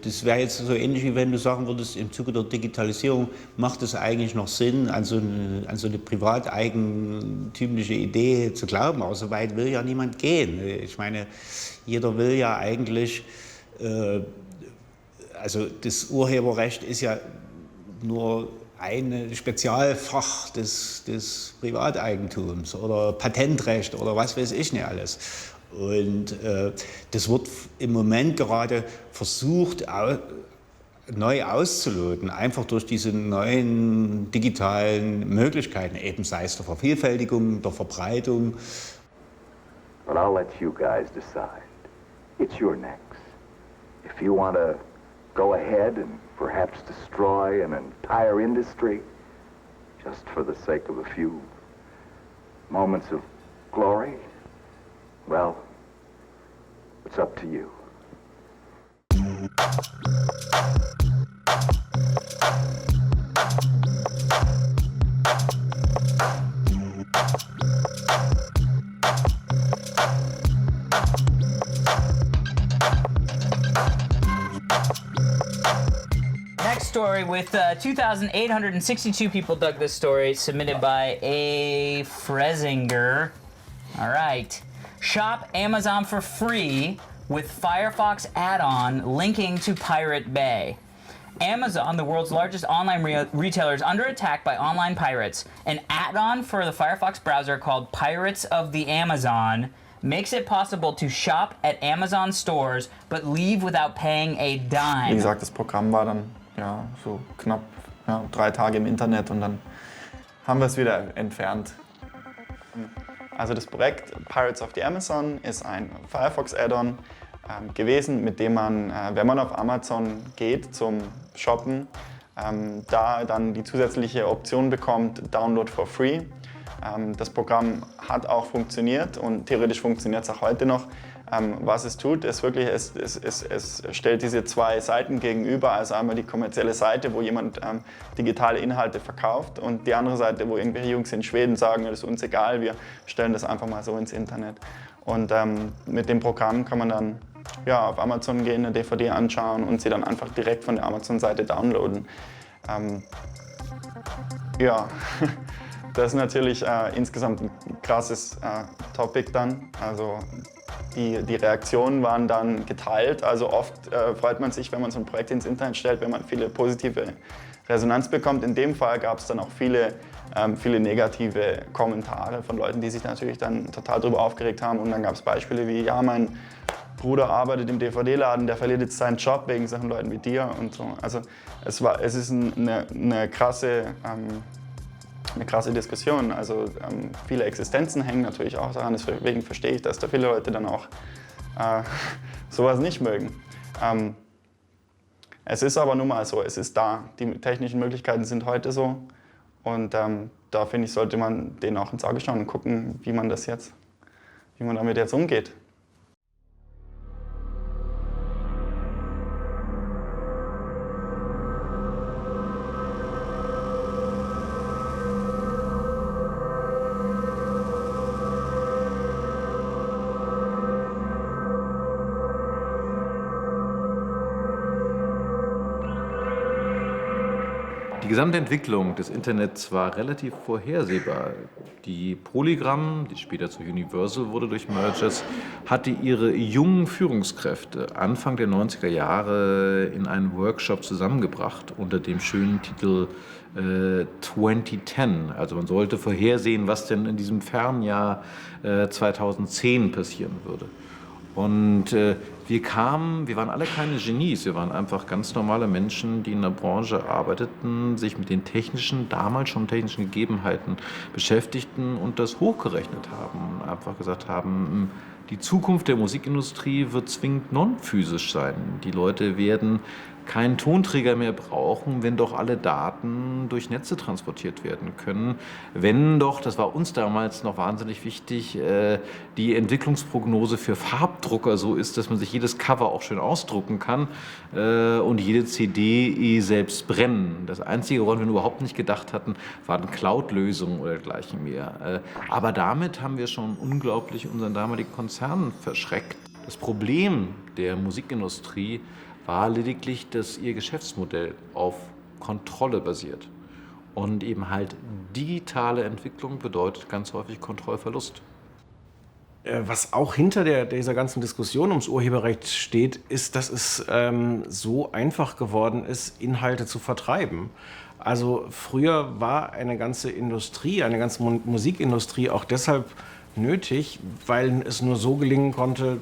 Speaker 21: Das wäre jetzt so ähnlich, wie wenn du sagen würdest, im Zuge der Digitalisierung macht es eigentlich noch Sinn, an so eine privateigentümliche Idee zu glauben. Aber so weit will ja niemand gehen. Ich meine, jeder will ja eigentlich, also das Urheberrecht ist ja nur ein Spezialfach des Privateigentums oder Patentrecht oder was weiß ich nicht alles. Und das wird im Moment gerade versucht, neu auszuloten, einfach durch diese neuen digitalen Möglichkeiten, eben sei es der Vervielfältigung, der Verbreitung.
Speaker 3: But I'll let you guys decide. It's your necks. If you want to go ahead and perhaps destroy an entire industry, just for the sake of a few moments of glory, well, it's up to you.
Speaker 23: Next story with 2,862 people dug this story, submitted by A. Fresinger. All right. Shop Amazon for free with Firefox add-on linking to Pirate Bay. Amazon, the world's largest online retailer, is under attack by online pirates. An add-on for the Firefox browser called Pirates of the Amazon makes it possible to shop at Amazon stores but leave without paying a dime.
Speaker 5: Wie gesagt, das Programm war dann so knapp 3 Tage im Internet und dann haben wir es wieder entfernt. Also das Projekt Pirates of the Amazon ist ein Firefox-Add-on gewesen, mit dem man, wenn man auf Amazon geht zum Shoppen, da dann die zusätzliche Option bekommt, Download for free. Das Programm hat auch funktioniert und theoretisch funktioniert es auch heute noch. Was es tut, ist wirklich, es stellt diese 2 Seiten gegenüber, also einmal die kommerzielle Seite, wo jemand digitale Inhalte verkauft und die andere Seite, wo irgendwelche Jungs in Schweden sagen, das ist uns egal, wir stellen das einfach mal so ins Internet. Und mit dem Programm kann man dann auf Amazon gehen, eine DVD anschauen und sie dann einfach direkt von der Amazon-Seite downloaden. Das ist natürlich insgesamt ein krasses Topic dann. Also die Reaktionen waren dann geteilt. Also oft freut man sich, wenn man so ein Projekt ins Internet stellt, wenn man viele positive Resonanz bekommt. In dem Fall gab es dann auch viele negative Kommentare von Leuten, die sich natürlich dann total darüber aufgeregt haben. Und dann gab es Beispiele wie, ja, mein Bruder arbeitet im DVD-Laden, der verliert jetzt seinen Job wegen solchen Leuten wie dir und so. Also es ist eine krasse Diskussion. Also viele Existenzen hängen natürlich auch daran. Deswegen verstehe ich, dass da viele Leute dann auch sowas nicht mögen. Es ist aber nun mal so, es ist da. Die technischen Möglichkeiten sind heute so. Und da finde ich, sollte man denen auch ins Auge schauen und gucken, wie man damit jetzt umgeht.
Speaker 8: Die gesamte Entwicklung des Internets war relativ vorhersehbar. Die Polygram, die später zu Universal wurde durch Mergers, hatte ihre jungen Führungskräfte Anfang der 90er Jahre in einen Workshop zusammengebracht unter dem schönen Titel 2010. Also man sollte vorhersehen, was denn in diesem Fernjahr 2010 passieren würde. Und wir waren alle keine Genies, wir waren einfach ganz normale Menschen, die in der Branche arbeiteten, sich mit den damals schon technischen Gegebenheiten beschäftigten und das hochgerechnet haben. Und einfach gesagt haben, die Zukunft der Musikindustrie wird zwingend non-physisch sein. Die Leute werden keinen Tonträger mehr brauchen, wenn doch alle Daten durch Netze transportiert werden können. Wenn doch, das war uns damals noch wahnsinnig wichtig, die Entwicklungsprognose für Farbdrucker so ist, dass man sich jedes Cover auch schön ausdrucken kann und jede CD selbst brennen. Das Einzige, woran wir überhaupt nicht gedacht hatten, waren Cloud-Lösungen oder dergleichen mehr. Aber damit haben wir schon unglaublich unseren damaligen Konzern verschreckt. Das Problem der Musikindustrie war lediglich, dass ihr Geschäftsmodell auf Kontrolle basiert. Und eben halt digitale Entwicklung bedeutet ganz häufig Kontrollverlust.
Speaker 11: Was auch hinter dieser ganzen Diskussion ums Urheberrecht steht, ist, dass es so einfach geworden ist, Inhalte zu vertreiben. Also früher war eine ganze Industrie, eine ganze Musikindustrie auch deshalb nötig, weil es nur so gelingen konnte,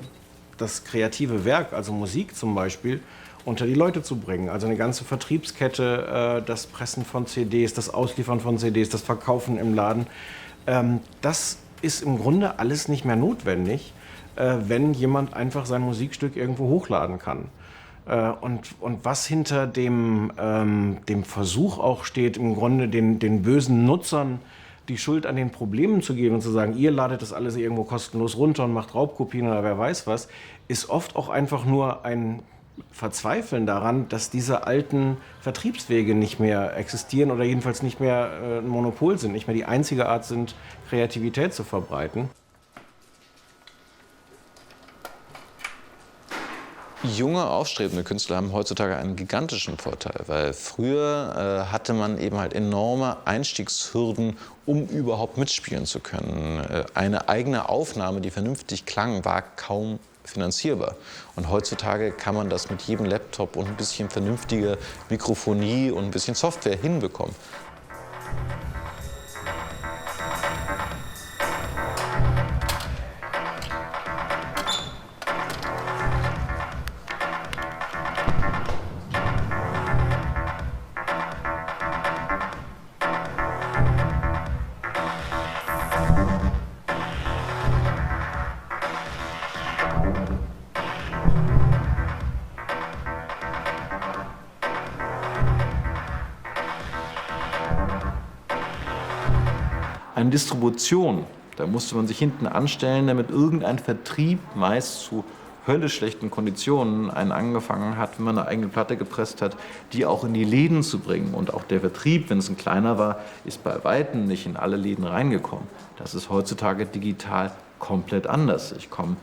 Speaker 11: das kreative Werk, also Musik zum Beispiel, unter die Leute zu bringen. Also eine ganze Vertriebskette, das Pressen von CDs, das Ausliefern von CDs, das Verkaufen im Laden. Das ist im Grunde alles nicht mehr notwendig, wenn jemand einfach sein Musikstück irgendwo hochladen kann. Und was hinter dem Versuch auch steht, im Grunde den bösen Nutzern die Schuld an den Problemen zu geben und zu sagen, ihr ladet das alles irgendwo kostenlos runter und macht Raubkopien oder wer weiß was, ist oft auch einfach nur ein Verzweifeln daran, dass diese alten Vertriebswege nicht mehr existieren oder jedenfalls nicht mehr ein Monopol sind, nicht mehr die einzige Art sind, Kreativität zu verbreiten.
Speaker 24: Junge, aufstrebende Künstler haben heutzutage einen gigantischen Vorteil, weil früher hatte man eben halt enorme Einstiegshürden, um überhaupt mitspielen zu können. Eine eigene Aufnahme, die vernünftig klang, war kaum finanzierbar. Und heutzutage kann man das mit jedem Laptop und ein bisschen vernünftiger Mikrofonie und ein bisschen Software hinbekommen.
Speaker 8: Eine Distribution, da musste man sich hinten anstellen, damit irgendein Vertrieb meist zu höllisch schlechten Konditionen einen angefangen hat, wenn man eine eigene Platte gepresst hat, die auch in die Läden zu bringen. Und auch der Vertrieb, wenn es ein kleiner war, ist bei Weitem nicht in alle Läden reingekommen. Das ist heutzutage digital komplett anders. Ich komme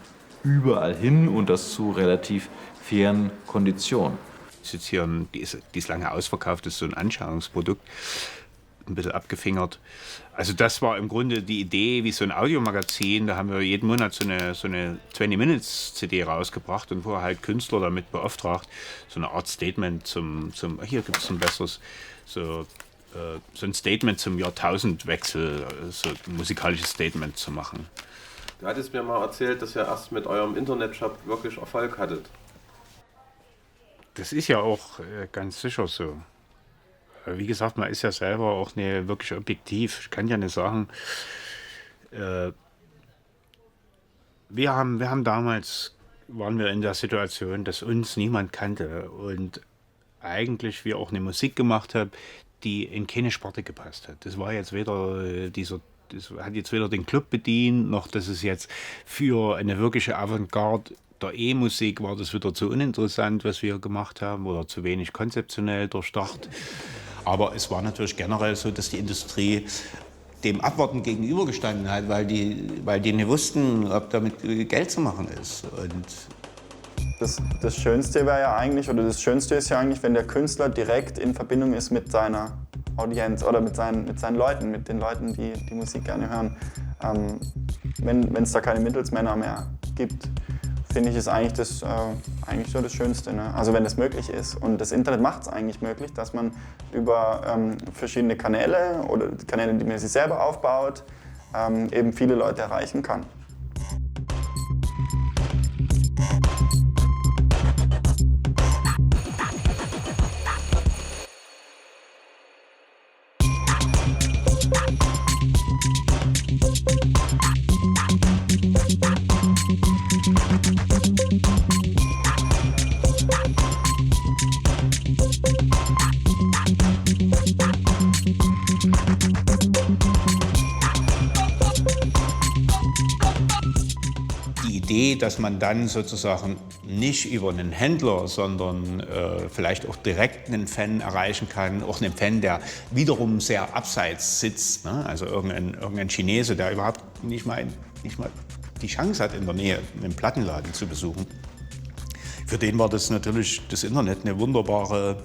Speaker 8: überall hin und das zu relativ fairen Konditionen.
Speaker 12: Das ist jetzt hier die ist lange ausverkauft, das ist so ein Anschauungsprodukt, ein bisschen abgefingert. Also das war im Grunde die Idee wie so ein Audiomagazin. Da haben wir jeden Monat so eine 20-Minutes-CD rausgebracht und vorher halt Künstler damit beauftragt, so eine Art Statement hier gibt es ein besseres, so ein Statement zum Jahrtausendwechsel, so ein musikalisches Statement zu machen.
Speaker 7: Du hattest mir mal erzählt, dass ihr erst mit eurem Internetshop wirklich Erfolg hattet.
Speaker 12: Das ist ja auch ganz sicher so. Wie gesagt, man ist ja selber auch nicht wirklich objektiv. Ich kann ja nicht sagen, wir haben damals, waren wir in der Situation, dass uns niemand kannte und eigentlich wir auch eine Musik gemacht haben, die in keine Sparte gepasst hat. Das war jetzt weder das hat jetzt weder den Club bedient, noch dass es jetzt für eine wirkliche Avantgarde der E-Musik war das wieder zu uninteressant, was wir gemacht haben, oder zu wenig konzeptionell durchdacht. Aber es war natürlich generell so, dass die Industrie dem abwartend gegenübergestanden hat, weil die nicht wussten, ob damit Geld zu machen ist. Und
Speaker 5: das Schönste wäre ja eigentlich, oder das Schönste ist ja eigentlich, wenn der Künstler direkt in Verbindung ist mit seiner Audienz oder mit seinen Leuten, mit den Leuten, die die Musik gerne hören. Wenn es da keine Mittelsmänner mehr gibt, finde ich, ist eigentlich so das Schönste. Ne? Also wenn das möglich ist. Und das Internet macht es eigentlich möglich, dass man über verschiedene Kanäle oder Kanäle, die man sich selber aufbaut, eben viele Leute erreichen kann.
Speaker 21: Dass man dann sozusagen nicht über einen Händler, sondern vielleicht auch direkt einen Fan erreichen kann, auch einen Fan, der wiederum sehr abseits sitzt, ne? Also irgendein Chinese, der überhaupt nicht mal die Chance hat, in der Nähe einen Plattenladen zu besuchen. Für den war das natürlich das Internet eine wunderbare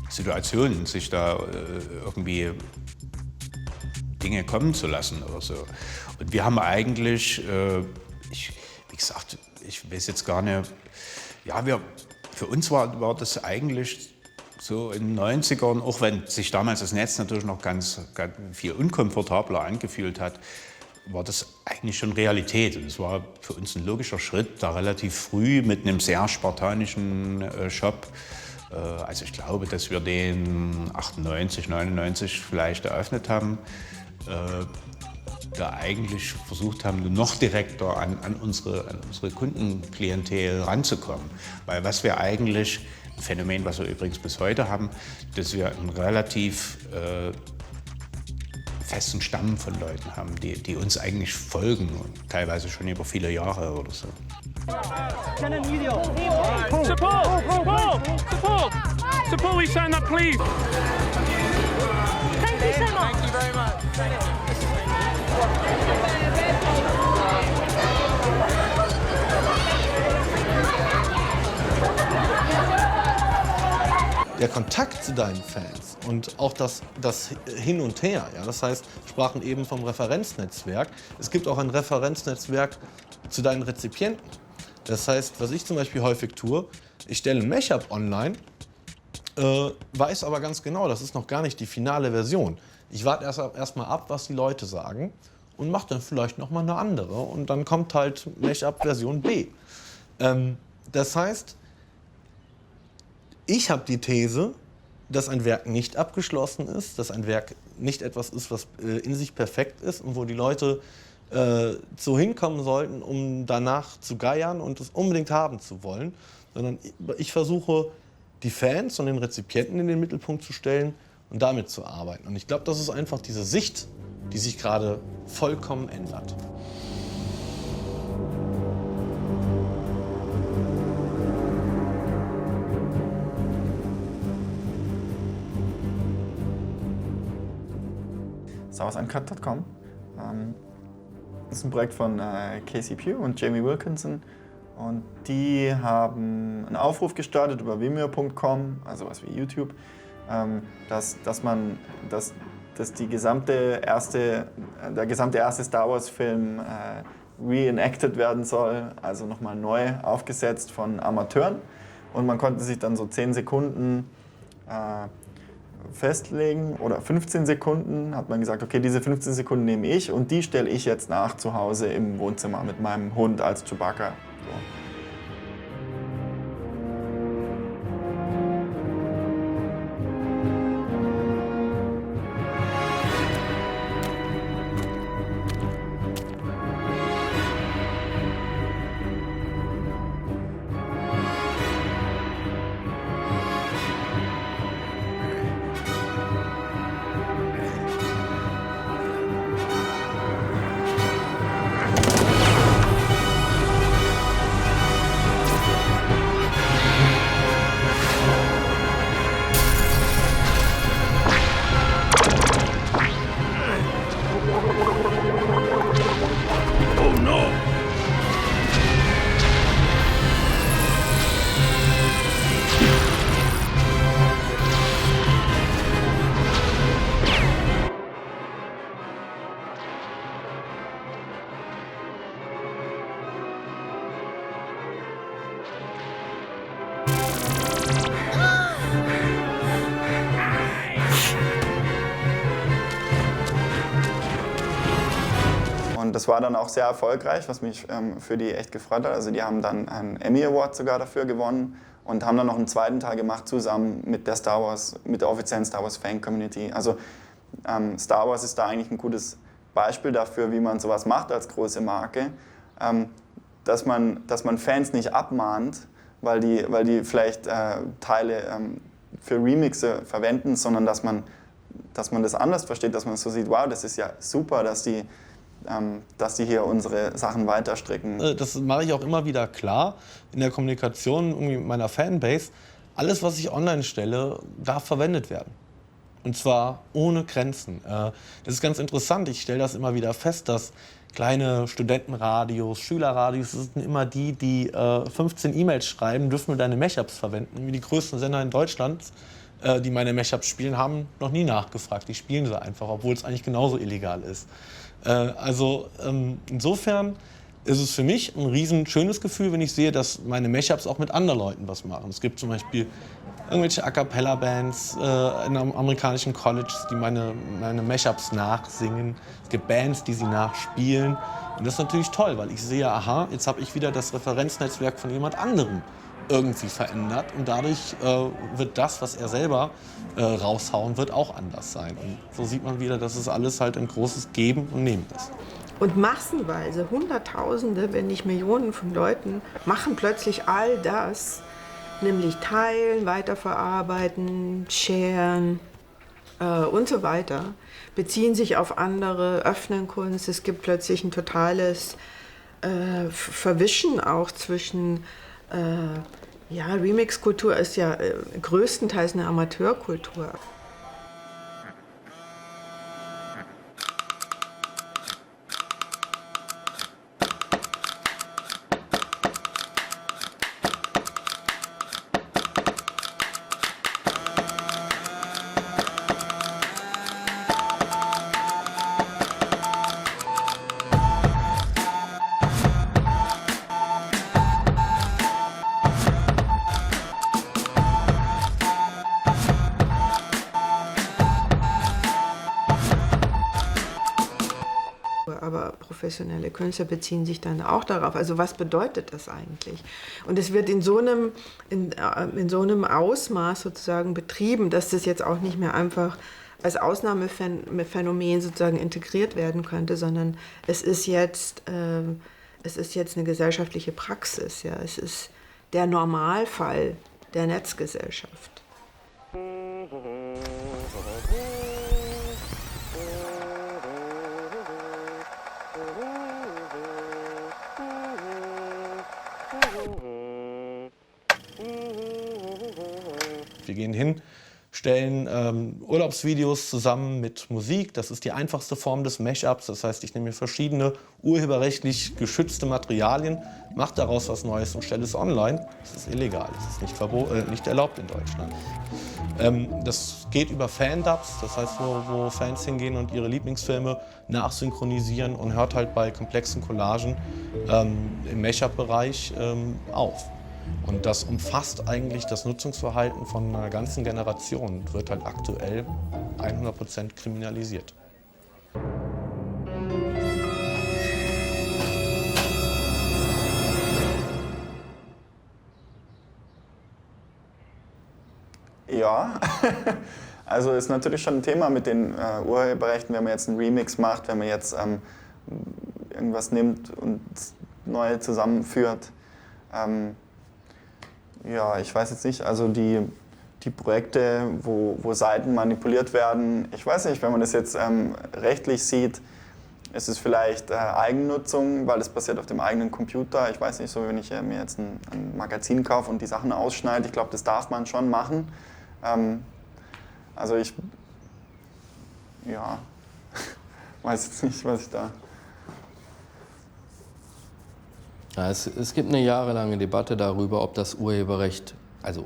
Speaker 21: Situation, sich da irgendwie Dinge kommen zu lassen oder so. Und wir haben eigentlich wie gesagt, ich weiß jetzt gar nicht, ja, für uns war das eigentlich so in den 90ern, auch wenn sich damals das Netz natürlich noch ganz viel unkomfortabler angefühlt hat, war das eigentlich schon Realität. Und es war für uns ein logischer Schritt, da relativ früh mit einem sehr spartanischen Shop, also ich glaube, dass wir den 98, 99 vielleicht eröffnet haben, da eigentlich versucht haben, noch direkter an unsere Kundenklientel ranzukommen. Weil was wir eigentlich, ein Phänomen, was wir übrigens bis heute haben, dass wir einen relativ festen Stamm von Leuten haben, die uns eigentlich folgen und teilweise schon über viele Jahre oder so.
Speaker 13: Support each other, please. Thank you so much. Thank you very much.
Speaker 1: Der Kontakt zu deinen Fans und auch das Hin und Her, ja, das heißt, wir sprachen eben vom Referenznetzwerk. Es gibt auch ein Referenznetzwerk zu deinen Rezipienten. Das heißt, was ich zum Beispiel häufig tue, ich stelle ein Mashup online, weiß aber ganz genau, das ist noch gar nicht die finale Version. Ich warte erst mal ab, was die Leute sagen und mache dann vielleicht noch mal eine andere und dann kommt halt Mashup Version B. Das heißt, ich habe die These, dass ein Werk nicht abgeschlossen ist, dass ein Werk nicht etwas ist, was in sich perfekt ist und wo die Leute so hinkommen sollten, um danach zu geiern und es unbedingt haben zu wollen, sondern ich versuche, die Fans und den Rezipienten in den Mittelpunkt zu stellen und damit zu arbeiten. Und ich glaube, das ist einfach diese Sicht die sich gerade vollkommen ändert.
Speaker 5: StarWarsUncut.com. Das ist ein Projekt von Casey Pugh und Jamie Wilkinson. Und die haben einen Aufruf gestartet über Vimeo.com, also was wie YouTube, dass der gesamte erste Star Wars Film reenacted werden soll, also nochmal neu aufgesetzt von Amateuren. Und man konnte sich dann so 10 Sekunden festlegen oder 15 Sekunden, hat man gesagt, okay, diese 15 Sekunden nehme ich und die stelle ich jetzt nach zu Hause im Wohnzimmer mit meinem Hund als Chewbacca. So. Und das war dann auch sehr erfolgreich, was mich für die echt gefreut hat. Also die haben dann einen Emmy Award sogar dafür gewonnen und haben dann noch einen zweiten Teil gemacht zusammen mit der offiziellen Star Wars Fan Community. Also Star Wars ist da eigentlich ein gutes Beispiel dafür, wie man sowas macht als große Marke, dass man Fans nicht abmahnt, weil die vielleicht Teile für Remixe verwenden, sondern dass man das anders versteht, dass man so sieht, wow, das ist ja super, dass die hier unsere Sachen weiterstricken.
Speaker 1: Das mache ich auch immer wieder klar in der Kommunikation irgendwie mit meiner Fanbase. Alles, was ich online stelle, darf verwendet werden. Und zwar ohne Grenzen. Das ist ganz interessant. Ich stelle das immer wieder fest, dass kleine Studentenradios, Schülerradios, das sind immer die 15 E-Mails schreiben, dürfen wir deine Mashups verwenden. Wie die größten Sender in Deutschland, die meine Mashups spielen, haben noch nie nachgefragt. Die spielen sie einfach, obwohl es eigentlich genauso illegal ist. Insofern ist es für mich ein riesen schönes Gefühl, wenn ich sehe, dass meine Mashups auch mit anderen Leuten was machen. Es gibt zum Beispiel irgendwelche A-Cappella-Bands in amerikanischen Colleges, die meine Mashups nachsingen. Es gibt Bands, die sie nachspielen. Und das ist natürlich toll, weil ich sehe, aha, jetzt habe ich wieder das Referenznetzwerk von jemand anderem irgendwie verändert. Und dadurch wird das, was er selber raushauen wird, auch anders sein. Und so sieht man wieder, dass es alles halt ein großes Geben und Nehmen ist.
Speaker 10: Und massenweise, Hunderttausende, wenn nicht Millionen von Leuten, machen plötzlich all das, nämlich teilen, weiterverarbeiten, sharen und so weiter, beziehen sich auf andere, öffnen Kunst. Es gibt plötzlich ein totales Verwischen auch zwischen, Remix-Kultur ist ja größtenteils eine Amateurkultur. Aber professionelle Künstler beziehen sich dann auch darauf. Also was bedeutet das eigentlich? Und es wird in so einem Ausmaß sozusagen betrieben, dass das jetzt auch nicht mehr einfach als Ausnahmephänomen sozusagen integriert werden könnte, sondern es ist jetzt eine gesellschaftliche Praxis. Ja? Es ist der Normalfall der Netzgesellschaft.
Speaker 1: Wir gehen hin, stellen Urlaubsvideos zusammen mit Musik. Das ist die einfachste Form des Mashups. Das heißt, ich nehme mir verschiedene urheberrechtlich geschützte Materialien, mache daraus was Neues und stelle es online. Das ist illegal, das ist nicht erlaubt in Deutschland. Das geht über Fan-Dubs, das heißt, wo Fans hingehen und ihre Lieblingsfilme nachsynchronisieren und hört halt bei komplexen Collagen im Mashup-Bereich auf. Und das umfasst eigentlich das Nutzungsverhalten von einer ganzen Generation und wird halt aktuell 100% kriminalisiert.
Speaker 5: Ja, also ist natürlich schon ein Thema mit den Urheberrechten, wenn man jetzt einen Remix macht, wenn man jetzt irgendwas nimmt und neu zusammenführt. Ja, ich weiß jetzt nicht, also die Projekte, wo Seiten manipuliert werden, ich weiß nicht, wenn man das jetzt rechtlich sieht, ist es vielleicht Eigennutzung, weil es passiert auf dem eigenen Computer. Ich weiß nicht, so wenn ich mir jetzt ein Magazin kaufe und die Sachen ausschneide, ich glaube, das darf man schon machen. Also ich, ja, weiß jetzt nicht, was ich da...
Speaker 4: Ja, es gibt eine jahrelange Debatte darüber, ob das Urheberrecht also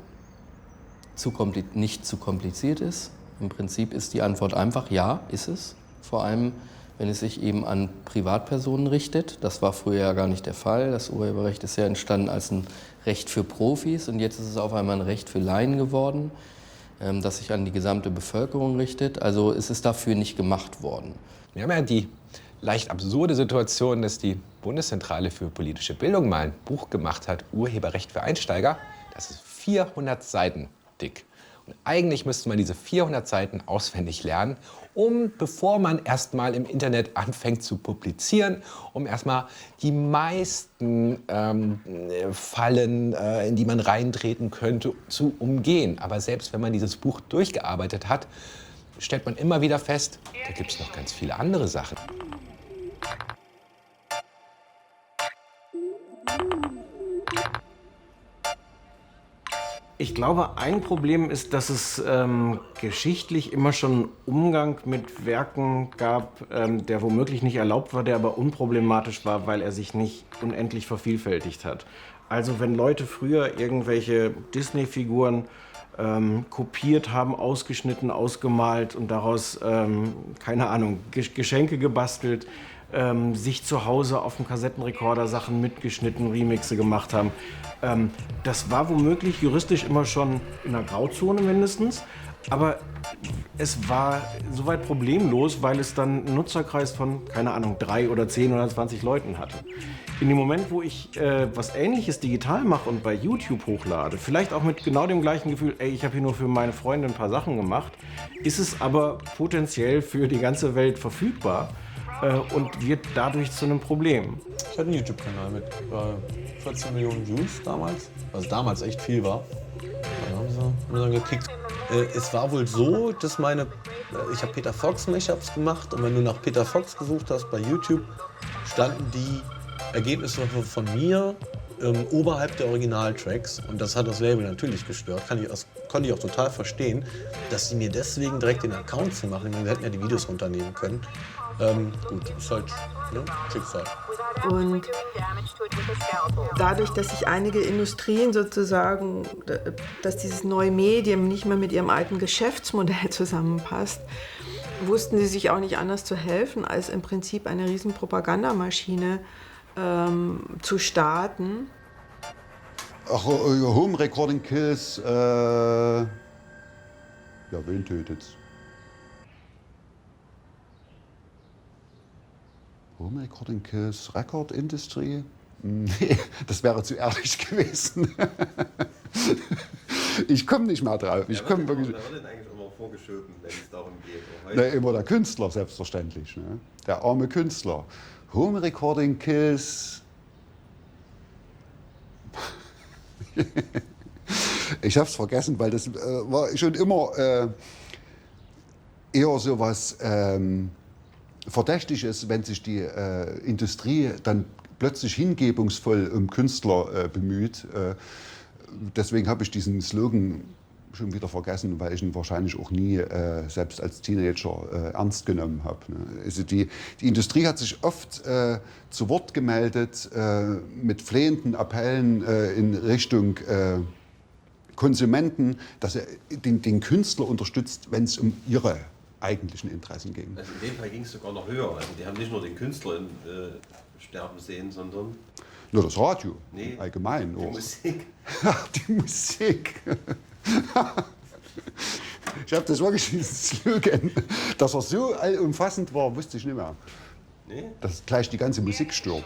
Speaker 4: nicht zu kompliziert ist. Im Prinzip ist die Antwort einfach, ja, ist es. Vor allem, wenn es sich eben an Privatpersonen richtet. Das war früher ja gar nicht der Fall. Das Urheberrecht ist ja entstanden als ein Recht für Profis und jetzt ist es auf einmal ein Recht für Laien geworden, das sich an die gesamte Bevölkerung richtet. Also es ist dafür nicht gemacht worden.
Speaker 14: Wir haben ja die leicht absurde Situation, dass die Bundeszentrale für politische Bildung mal ein Buch gemacht hat, Urheberrecht für Einsteiger. Das ist 400 Seiten dick. Und eigentlich müsste man diese 400 Seiten auswendig lernen, bevor man erstmal im Internet anfängt zu publizieren, um erstmal die meisten Fallen, in die man reintreten könnte, zu umgehen. Aber selbst wenn man dieses Buch durchgearbeitet hat, stellt man immer wieder fest, da gibt es noch ganz viele andere Sachen.
Speaker 11: Ich glaube, ein Problem ist, dass es geschichtlich immer schon einen Umgang mit Werken gab, der womöglich nicht erlaubt war, der aber unproblematisch war, weil er sich nicht unendlich vervielfältigt hat. Also wenn Leute früher irgendwelche Disney-Figuren kopiert haben, ausgeschnitten, ausgemalt und daraus, keine Ahnung, Geschenke gebastelt, sich zu Hause auf dem Kassettenrekorder Sachen mitgeschnitten, Remixe gemacht haben. Das war womöglich juristisch immer schon in der Grauzone mindestens, aber es war soweit problemlos, weil es dann einen Nutzerkreis von, keine Ahnung, 3 oder 10 oder 20 Leuten hatte. In dem Moment, wo ich was Ähnliches digital mache und bei YouTube hochlade, vielleicht auch mit genau dem gleichen Gefühl, ey, ich habe hier nur für meine Freunde ein paar Sachen gemacht, ist es aber potenziell für die ganze Welt verfügbar und wird dadurch zu einem Problem.
Speaker 1: Ich hatte einen YouTube-Kanal mit 14 Millionen Views damals, was damals echt viel war. Dann haben sie dann gekickt. Es war wohl so, dass ich habe Peter Fox Mashups gemacht und wenn du nach Peter Fox gesucht hast bei YouTube, standen die Ergebnisse von mir oberhalb der Originaltracks und das hat das Label natürlich gestört. Konnte ich auch total verstehen, dass sie mir deswegen direkt den Account zu machen. Wir hätten ja die Videos runternehmen können. Gut, ist halt Schicksal.
Speaker 10: Und dadurch, dass sich einige Industrien sozusagen, dass dieses neue Medium nicht mehr mit ihrem alten Geschäftsmodell zusammenpasst, wussten sie sich auch nicht anders zu helfen, als im Prinzip eine riesen Propagandamaschine zu starten.
Speaker 9: Ach, Home Recording Kills, ja, wen tötet's? Home Recording Kills, Record Industry? Nee, das wäre zu ehrlich gewesen. Ich komme nicht mehr drauf. Ich komme wirklich.
Speaker 7: Da wird eigentlich immer vorgeschoben, wenn es darum geht.
Speaker 9: Na, immer der Künstler, selbstverständlich. Ne? Der arme Künstler. Home Recording Kills. Ich hab's vergessen, weil das war schon immer eher so was Verdächtiges, wenn sich die Industrie dann plötzlich hingebungsvoll um Künstler bemüht. Deswegen habe ich diesen Slogan schon wieder vergessen, weil ich ihn wahrscheinlich auch nie, selbst als Teenager, ernst genommen habe. Ne? Also die Industrie hat sich oft zu Wort gemeldet mit flehenden Appellen in Richtung Konsumenten, dass er den Künstler unterstützt, wenn es um ihre eigentlichen Interessen ging.
Speaker 7: Also in dem Fall ging es sogar noch höher. Also die haben nicht nur den Künstler sterben sehen, sondern...
Speaker 9: Nur das Radio,
Speaker 7: nee,
Speaker 9: allgemein.
Speaker 7: Die Musik.
Speaker 9: Ach, die Musik. Ich habe das wirklich, dieses Slogan, dass er so allumfassend war, wusste ich nicht mehr.
Speaker 7: Nee?
Speaker 9: Dass gleich die ganze Musik stirbt.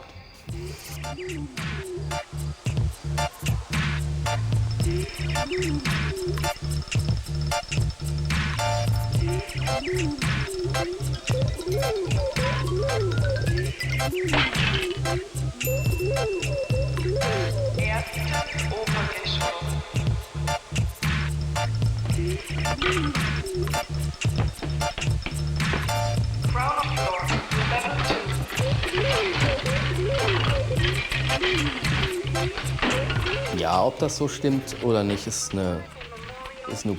Speaker 4: Ja, ob das so stimmt oder nicht, ist eine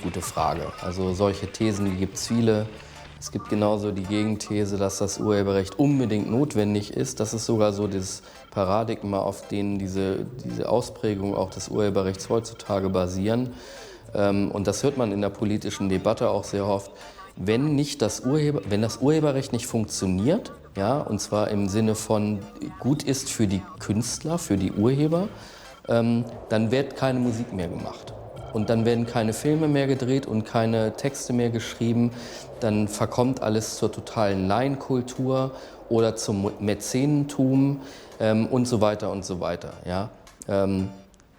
Speaker 4: gute Frage. Also solche Thesen gibt es viele. Es gibt genauso die Gegenthese, dass das Urheberrecht unbedingt notwendig ist. Das ist sogar so das Paradigma, auf dem diese Ausprägung auch des Urheberrechts heutzutage basieren. Und das hört man in der politischen Debatte auch sehr oft. Wenn das Urheberrecht nicht funktioniert, ja, und zwar im Sinne von gut ist für die Künstler, für die Urheber, dann wird keine Musik mehr gemacht. Und dann werden keine Filme mehr gedreht und keine Texte mehr geschrieben. Dann verkommt alles zur totalen Laienkultur oder zum Mäzenentum und so weiter und so weiter. Ja?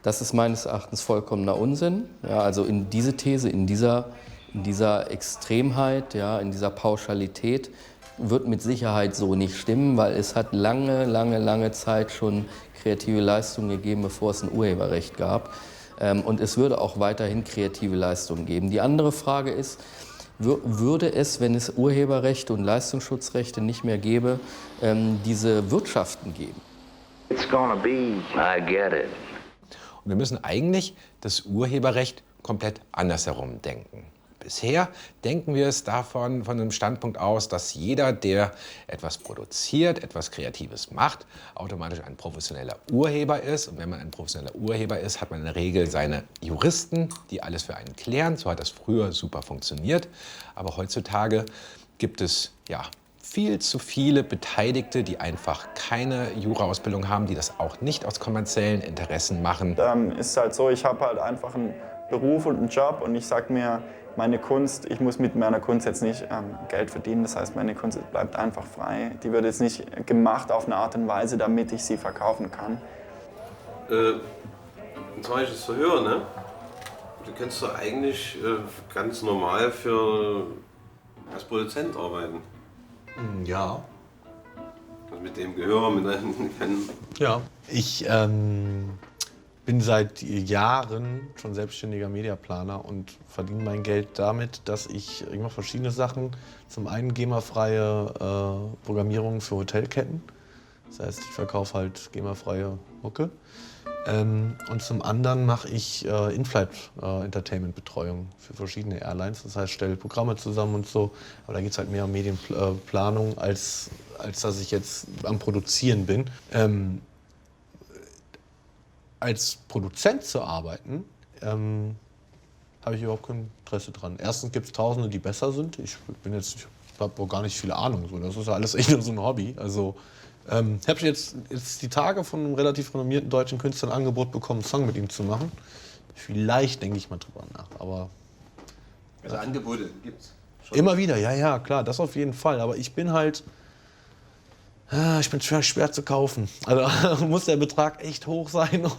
Speaker 4: Das ist meines Erachtens vollkommener Unsinn. Ja? Also in diese These, in dieser Extremheit, ja, in dieser Pauschalität wird mit Sicherheit so nicht stimmen, weil es hat lange Zeit schon kreative Leistungen gegeben, bevor es ein Urheberrecht gab. Und es würde auch weiterhin kreative Leistungen geben. Die andere Frage ist, würde es, wenn es Urheberrechte und Leistungsschutzrechte nicht mehr gäbe, diese Wirtschaften geben?
Speaker 14: It's gonna be, I get it. Und wir müssen eigentlich das Urheberrecht komplett andersherum denken. Bisher denken wir es von einem Standpunkt aus, dass jeder, der etwas produziert, etwas Kreatives macht, automatisch ein professioneller Urheber ist. Und wenn man ein professioneller Urheber ist, hat man in der Regel seine Juristen, die alles für einen klären. So hat das früher super funktioniert. Aber heutzutage gibt es viel zu viele Beteiligte, die einfach keine Jura-Ausbildung haben, die das auch nicht aus kommerziellen Interessen machen.
Speaker 5: Ist halt so, ich habe halt einfach einen Beruf und einen Job und ich sag mir, meine Kunst, ich muss mit meiner Kunst jetzt nicht Geld verdienen, das heißt, meine Kunst bleibt einfach frei. Die wird jetzt nicht gemacht auf eine Art und Weise, damit ich sie verkaufen kann.
Speaker 7: Zum Beispiel das Verhör, ne? Du kannst doch eigentlich ganz normal als Produzent arbeiten.
Speaker 1: Ja.
Speaker 7: Also mit dem Gehör, mit deinem...
Speaker 1: Ja, ich bin seit Jahren schon selbstständiger Mediaplaner und verdiene mein Geld damit, dass ich mache verschiedene Sachen. Zum einen GEMA-freie Programmierung für Hotelketten. Das heißt, ich verkaufe halt GEMA-freie Mucke. Und zum anderen mache ich In-Flight-Entertainment-Betreuung für verschiedene Airlines. Das heißt, stelle Programme zusammen und so. Aber da geht es halt mehr um Medienplanung, als dass ich jetzt am Produzieren bin. Als Produzent zu arbeiten, habe ich überhaupt kein Interesse dran. Erstens gibt es Tausende, die besser sind. Ich habe auch gar nicht viele Ahnung. So. Das ist ja alles echt nur so ein Hobby. Also, ich habe jetzt die Tage von einem relativ renommierten deutschen Künstler ein Angebot bekommen, einen Song mit ihm zu machen. Vielleicht denke ich mal drüber nach. Aber
Speaker 7: Also Angebote gibt's schon.
Speaker 1: Immer wieder, ja, klar, das auf jeden Fall. Aber ich bin halt... Ich bin schwer zu kaufen. Also muss der Betrag echt hoch sein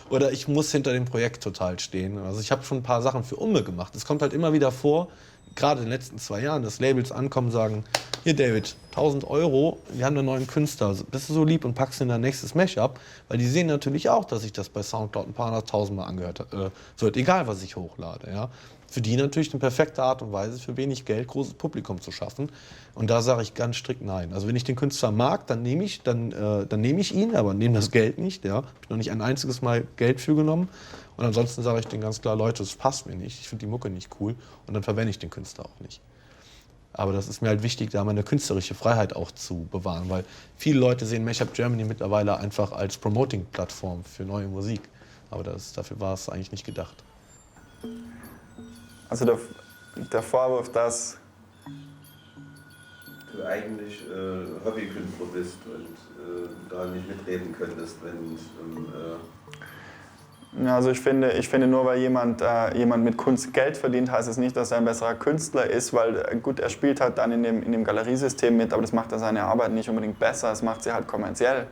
Speaker 1: oder ich muss hinter dem Projekt total stehen. Also ich habe schon ein paar Sachen für Umme gemacht. Es kommt halt immer wieder vor, gerade in den letzten 2 Jahren, dass Labels ankommen und sagen, hier David, 1.000 €, wir haben einen neuen Künstler, bist du so lieb und packst in dein nächstes Mashup? Weil die sehen natürlich auch, dass ich das bei Soundcloud ein paar 100.000 Mal angehört wird, egal was ich hochlade. Ja. Für die natürlich eine perfekte Art und Weise, für wenig Geld großes Publikum zu schaffen. Und da sage ich ganz strikt nein. Also wenn ich den Künstler mag, dann nehme ich ihn, aber nehme das Geld nicht. Ja. Habe ich noch nicht ein einziges Mal Geld für genommen. Und ansonsten sage ich denen ganz klar, Leute, das passt mir nicht, ich finde die Mucke nicht cool und dann verwende ich den Künstler auch nicht. Aber das ist mir halt wichtig, da meine künstlerische Freiheit auch zu bewahren, weil viele Leute sehen Mashup Germany mittlerweile einfach als Promoting-Plattform für neue Musik. Aber dafür war es eigentlich nicht gedacht.
Speaker 5: Also der Vorwurf, dass
Speaker 7: du eigentlich Hobbykünstler bist und da nicht mitreden könntest, wenn
Speaker 5: also ich finde nur weil jemand mit Kunst Geld verdient, heißt es nicht, dass er ein besserer Künstler ist, weil gut, er spielt halt dann in dem Galeriesystem mit, aber das macht seine Arbeit nicht unbedingt besser, es macht sie halt kommerziell.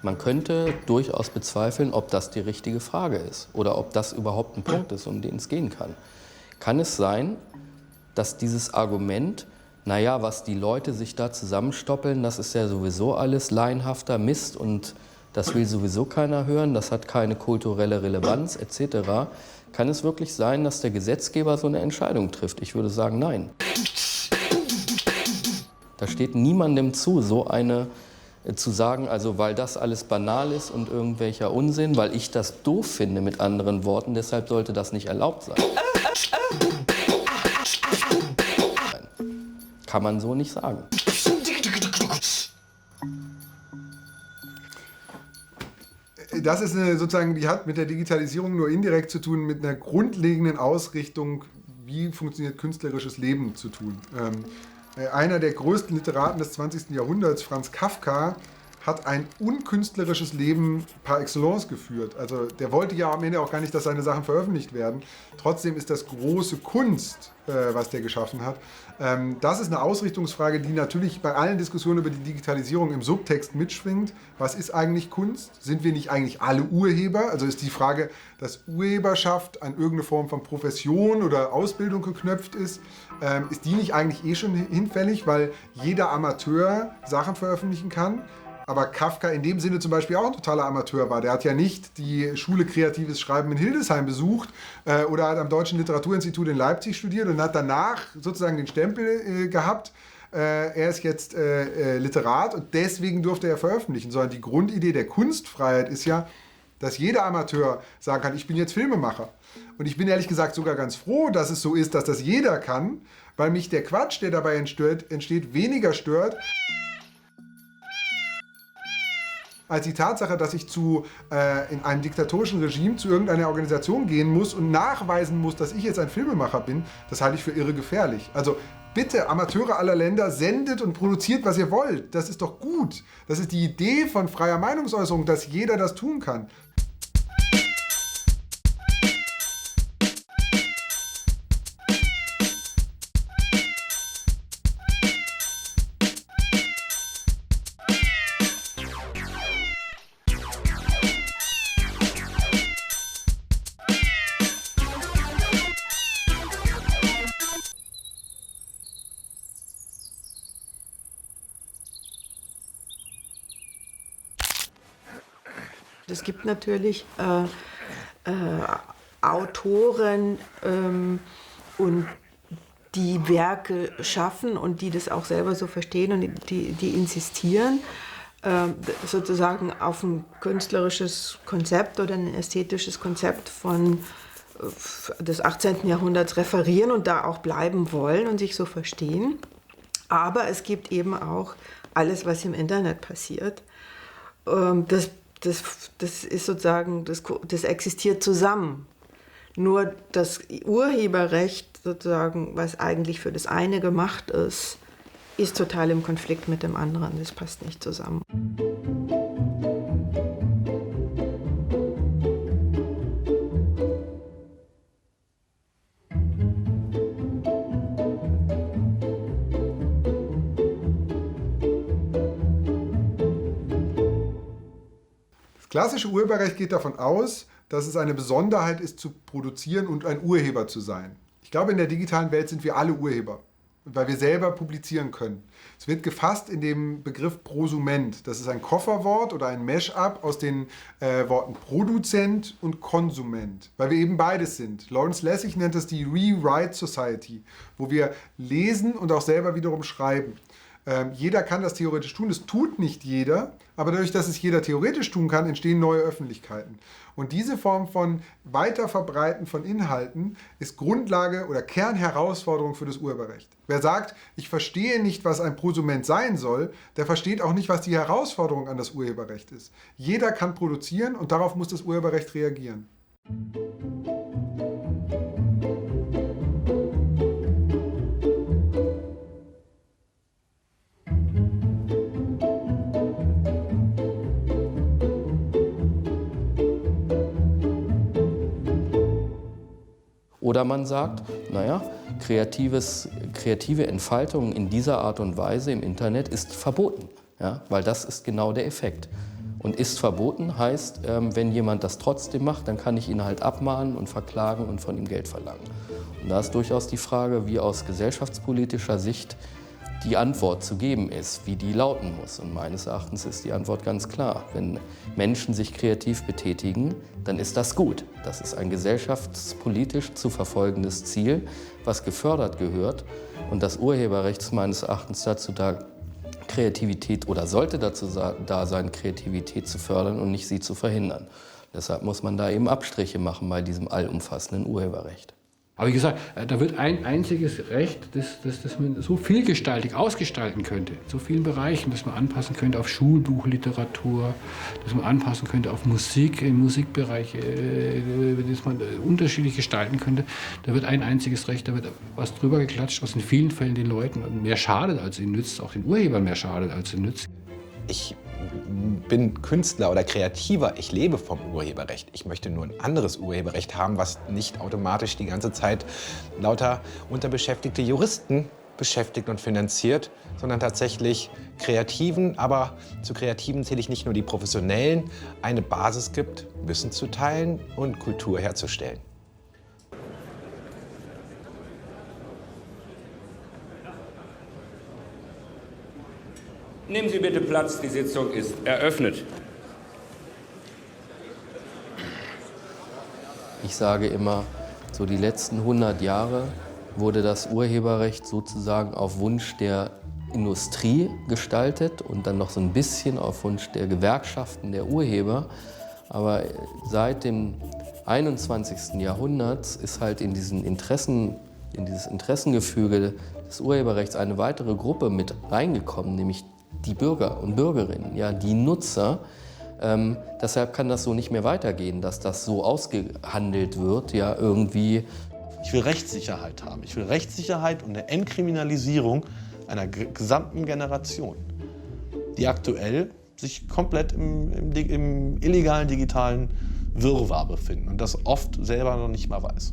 Speaker 4: Man könnte durchaus bezweifeln, ob das die richtige Frage ist oder ob das überhaupt ein Punkt ist, um den es gehen kann. Kann es sein, dass dieses Argument, naja, was die Leute sich da zusammenstoppeln, das ist ja sowieso alles laienhafter Mist und das will sowieso keiner hören, das hat keine kulturelle Relevanz etc. Kann es wirklich sein, dass der Gesetzgeber so eine Entscheidung trifft? Ich würde sagen, nein. Da steht niemandem zu, so eine zu sagen, also weil das alles banal ist und irgendwelcher Unsinn, weil ich das doof finde mit anderen Worten, deshalb sollte das nicht erlaubt sein. Kann man so nicht sagen.
Speaker 19: Das ist sozusagen, die hat mit der Digitalisierung nur indirekt zu tun, mit einer grundlegenden Ausrichtung, wie funktioniert künstlerisches Leben zu tun. Einer der größten Literaten des 20. Jahrhunderts, Franz Kafka, hat ein unkünstlerisches Leben par excellence geführt. Also der wollte ja am Ende auch gar nicht, dass seine Sachen veröffentlicht werden. Trotzdem ist das große Kunst, was der geschaffen hat. Das ist eine Ausrichtungsfrage, die natürlich bei allen Diskussionen über die Digitalisierung im Subtext mitschwingt. Was ist eigentlich Kunst? Sind wir nicht eigentlich alle Urheber? Also ist die Frage, dass Urheberschaft an irgendeine Form von Profession oder Ausbildung geknöpft ist die nicht eigentlich eh schon hinfällig, weil jeder Amateur Sachen veröffentlichen kann? Aber Kafka in dem Sinne zum Beispiel auch ein totaler Amateur war. Der hat ja nicht die Schule Kreatives Schreiben in Hildesheim besucht oder hat am Deutschen Literaturinstitut in Leipzig studiert und hat danach sozusagen den Stempel gehabt. Er ist jetzt Literat und deswegen durfte er veröffentlichen. Sondern die Grundidee der Kunstfreiheit ist ja, dass jeder Amateur sagen kann, ich bin jetzt Filmemacher. Und ich bin ehrlich gesagt sogar ganz froh, dass es so ist, dass das jeder kann, weil mich der Quatsch, der dabei entsteht, weniger stört, als die Tatsache, dass ich in einem diktatorischen Regime zu irgendeiner Organisation gehen muss und nachweisen muss, dass ich jetzt ein Filmemacher bin, das halte ich für irre gefährlich. Also bitte, Amateure aller Länder, sendet und produziert, was ihr wollt. Das ist doch gut. Das ist die Idee von freier Meinungsäußerung, dass jeder das tun kann. Es gibt natürlich Autoren und die Werke schaffen und die das auch selber so verstehen und die insistieren, sozusagen auf ein künstlerisches Konzept oder ein ästhetisches Konzept des 18. Jahrhunderts referieren und da auch bleiben wollen und sich so verstehen. Aber es gibt eben auch alles, was im Internet passiert. Das ist sozusagen, das existiert zusammen. Nur das Urheberrecht, sozusagen, was eigentlich für das eine gemacht ist, ist total im Konflikt mit dem anderen. Das passt nicht zusammen. Das klassische Urheberrecht geht davon aus, dass es eine Besonderheit ist, zu produzieren und ein Urheber zu sein. Ich glaube, in der digitalen Welt sind wir alle Urheber, weil wir selber publizieren können. Es wird gefasst in dem Begriff Prosument. Das ist ein Kofferwort oder ein Mash-up aus den Worten Produzent und Konsument, weil wir eben beides sind. Lawrence Lessig nennt das die Rewrite Society, wo wir lesen und auch selber wiederum schreiben. Jeder kann das theoretisch tun, das tut nicht jeder, aber dadurch, dass es jeder theoretisch tun kann, entstehen neue Öffentlichkeiten. Und diese Form von Weiterverbreiten von Inhalten ist Grundlage oder Kernherausforderung für das Urheberrecht. Wer sagt, ich verstehe nicht, was ein Prosument sein soll, der versteht auch nicht, was die Herausforderung an das Urheberrecht ist. Jeder kann produzieren und darauf muss das Urheberrecht reagieren.
Speaker 4: Oder man sagt, naja, kreative Entfaltung in dieser Art und Weise im Internet ist verboten, ja, weil das ist genau der Effekt. Und ist verboten heißt, wenn jemand das trotzdem macht, dann kann ich ihn halt abmahnen und verklagen und von ihm Geld verlangen. Und da ist durchaus die Frage, wie aus gesellschaftspolitischer Sicht die Antwort zu geben ist, wie die lauten muss. Und meines Erachtens ist die Antwort ganz klar. Wenn Menschen sich kreativ betätigen, dann ist das gut. Das ist ein gesellschaftspolitisch zu verfolgendes Ziel, was gefördert gehört. Und das Urheberrecht ist meines Erachtens dazu da, Kreativität oder sollte dazu da sein, Kreativität zu fördern und nicht sie zu verhindern. Deshalb muss man da eben Abstriche machen bei diesem allumfassenden Urheberrecht.
Speaker 20: Aber wie gesagt, da wird ein einziges Recht, das man so vielgestaltig ausgestalten könnte, in so vielen Bereichen, dass man anpassen könnte auf Schulbuchliteratur, dass man anpassen könnte auf Musik, im Musikbereich, das man unterschiedlich gestalten könnte. Da wird ein einziges Recht, da wird was drüber geklatscht, was in vielen Fällen den Leuten mehr schadet, als ihnen nützt, auch den Urhebern mehr schadet, als ihnen nützt.
Speaker 14: Ich bin Künstler oder Kreativer, ich lebe vom Urheberrecht. Ich möchte nur ein anderes Urheberrecht haben, was nicht automatisch die ganze Zeit lauter unterbeschäftigte Juristen beschäftigt und finanziert, sondern tatsächlich Kreativen, aber zu Kreativen zähle ich nicht nur die Professionellen, eine Basis gibt, Wissen zu teilen und Kultur herzustellen.
Speaker 6: Nehmen Sie bitte Platz, die Sitzung ist eröffnet.
Speaker 4: Ich sage immer, so die letzten 100 Jahre wurde das Urheberrecht sozusagen auf Wunsch der Industrie gestaltet und dann noch so ein bisschen auf Wunsch der Gewerkschaften der Urheber. Aber seit dem 21. Jahrhundert ist halt in dieses Interessengefüge des Urheberrechts eine weitere Gruppe mit reingekommen, nämlich die Bürger und Bürgerinnen, ja, die Nutzer. Deshalb kann das so nicht mehr weitergehen, dass das so ausgehandelt wird, ja, irgendwie.
Speaker 16: Ich will Rechtssicherheit haben. Ich will Rechtssicherheit und eine Entkriminalisierung einer gesamten Generation, die aktuell sich komplett im illegalen digitalen Wirrwarr befinden und das oft selber noch nicht mal weiß.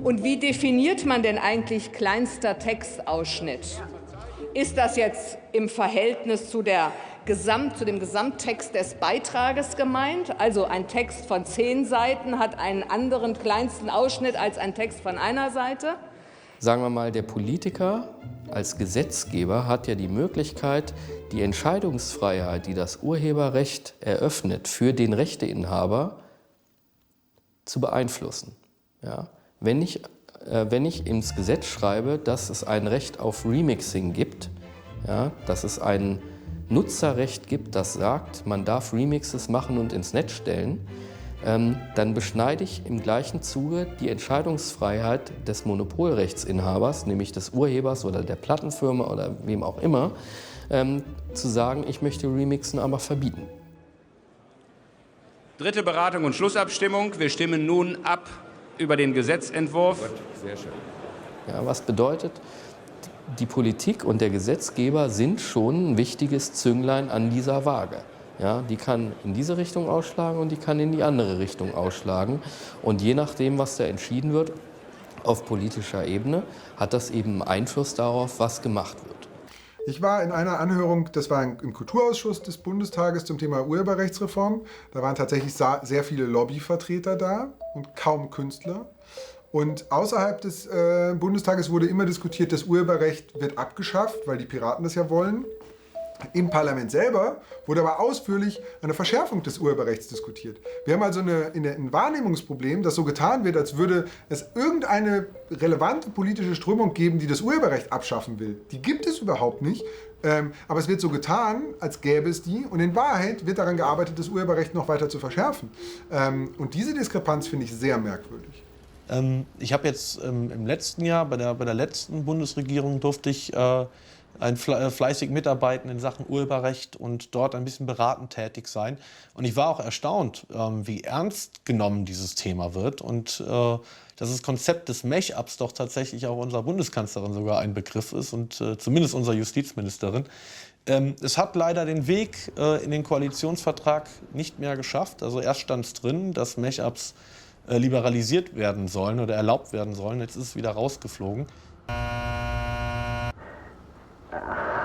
Speaker 17: Und wie definiert man denn eigentlich kleinster Textausschnitt? Ist das jetzt im Verhältnis zu dem Gesamttext des Beitrages gemeint? Also ein Text von 10 Seiten hat einen anderen kleinsten Ausschnitt als ein Text von einer Seite?
Speaker 4: Sagen wir mal, der Politiker als Gesetzgeber hat ja die Möglichkeit, die Entscheidungsfreiheit, die das Urheberrecht eröffnet, für den Rechteinhaber zu beeinflussen. Ja? Wenn ich ins Gesetz schreibe, dass es ein Recht auf Remixing gibt, ja, dass es ein Nutzerrecht gibt, das sagt, man darf Remixes machen und ins Netz stellen, dann beschneide ich im gleichen Zuge die Entscheidungsfreiheit des Monopolrechtsinhabers, nämlich des Urhebers oder der Plattenfirma oder wem auch immer, zu sagen, ich möchte Remixen aber verbieten.
Speaker 6: Dritte Beratung und Schlussabstimmung. Wir stimmen nun ab über den Gesetzentwurf.
Speaker 4: Sehr schön. Ja, was bedeutet, die Politik und der Gesetzgeber sind schon ein wichtiges Zünglein an dieser Waage. Ja, die kann in diese Richtung ausschlagen und die kann in die andere Richtung ausschlagen. Und je nachdem, was da entschieden wird auf politischer Ebene, hat das eben Einfluss darauf, was gemacht wird.
Speaker 19: Ich war in einer Anhörung, das war im Kulturausschuss des Bundestages zum Thema Urheberrechtsreform. Da waren tatsächlich sehr viele Lobbyvertreter da und kaum Künstler. Und außerhalb des Bundestages wurde immer diskutiert, das Urheberrecht wird abgeschafft, weil die Piraten das ja wollen. Im Parlament selber wurde aber ausführlich eine Verschärfung des Urheberrechts diskutiert. Wir haben also ein Wahrnehmungsproblem, das so getan wird, als würde es irgendeine relevante politische Strömung geben, die das Urheberrecht abschaffen will. Die gibt es überhaupt nicht, aber es wird so getan, als gäbe es die, und in Wahrheit wird daran gearbeitet, das Urheberrecht noch weiter zu verschärfen. Und diese Diskrepanz finde ich sehr merkwürdig.
Speaker 16: Ich habe jetzt im letzten Jahr, bei der letzten Bundesregierung, durfte ich fleißig mitarbeiten in Sachen Urheberrecht und dort ein bisschen beratend tätig sein. Und ich war auch erstaunt, wie ernst genommen dieses Thema wird und dass das Konzept des Mash-ups doch tatsächlich auch unserer Bundeskanzlerin sogar ein Begriff ist und zumindest unserer Justizministerin. Es hat leider den Weg in den Koalitionsvertrag nicht mehr geschafft. Also erst stand es drin, dass Mash-ups liberalisiert werden sollen oder erlaubt werden sollen. Jetzt ist es wieder rausgeflogen.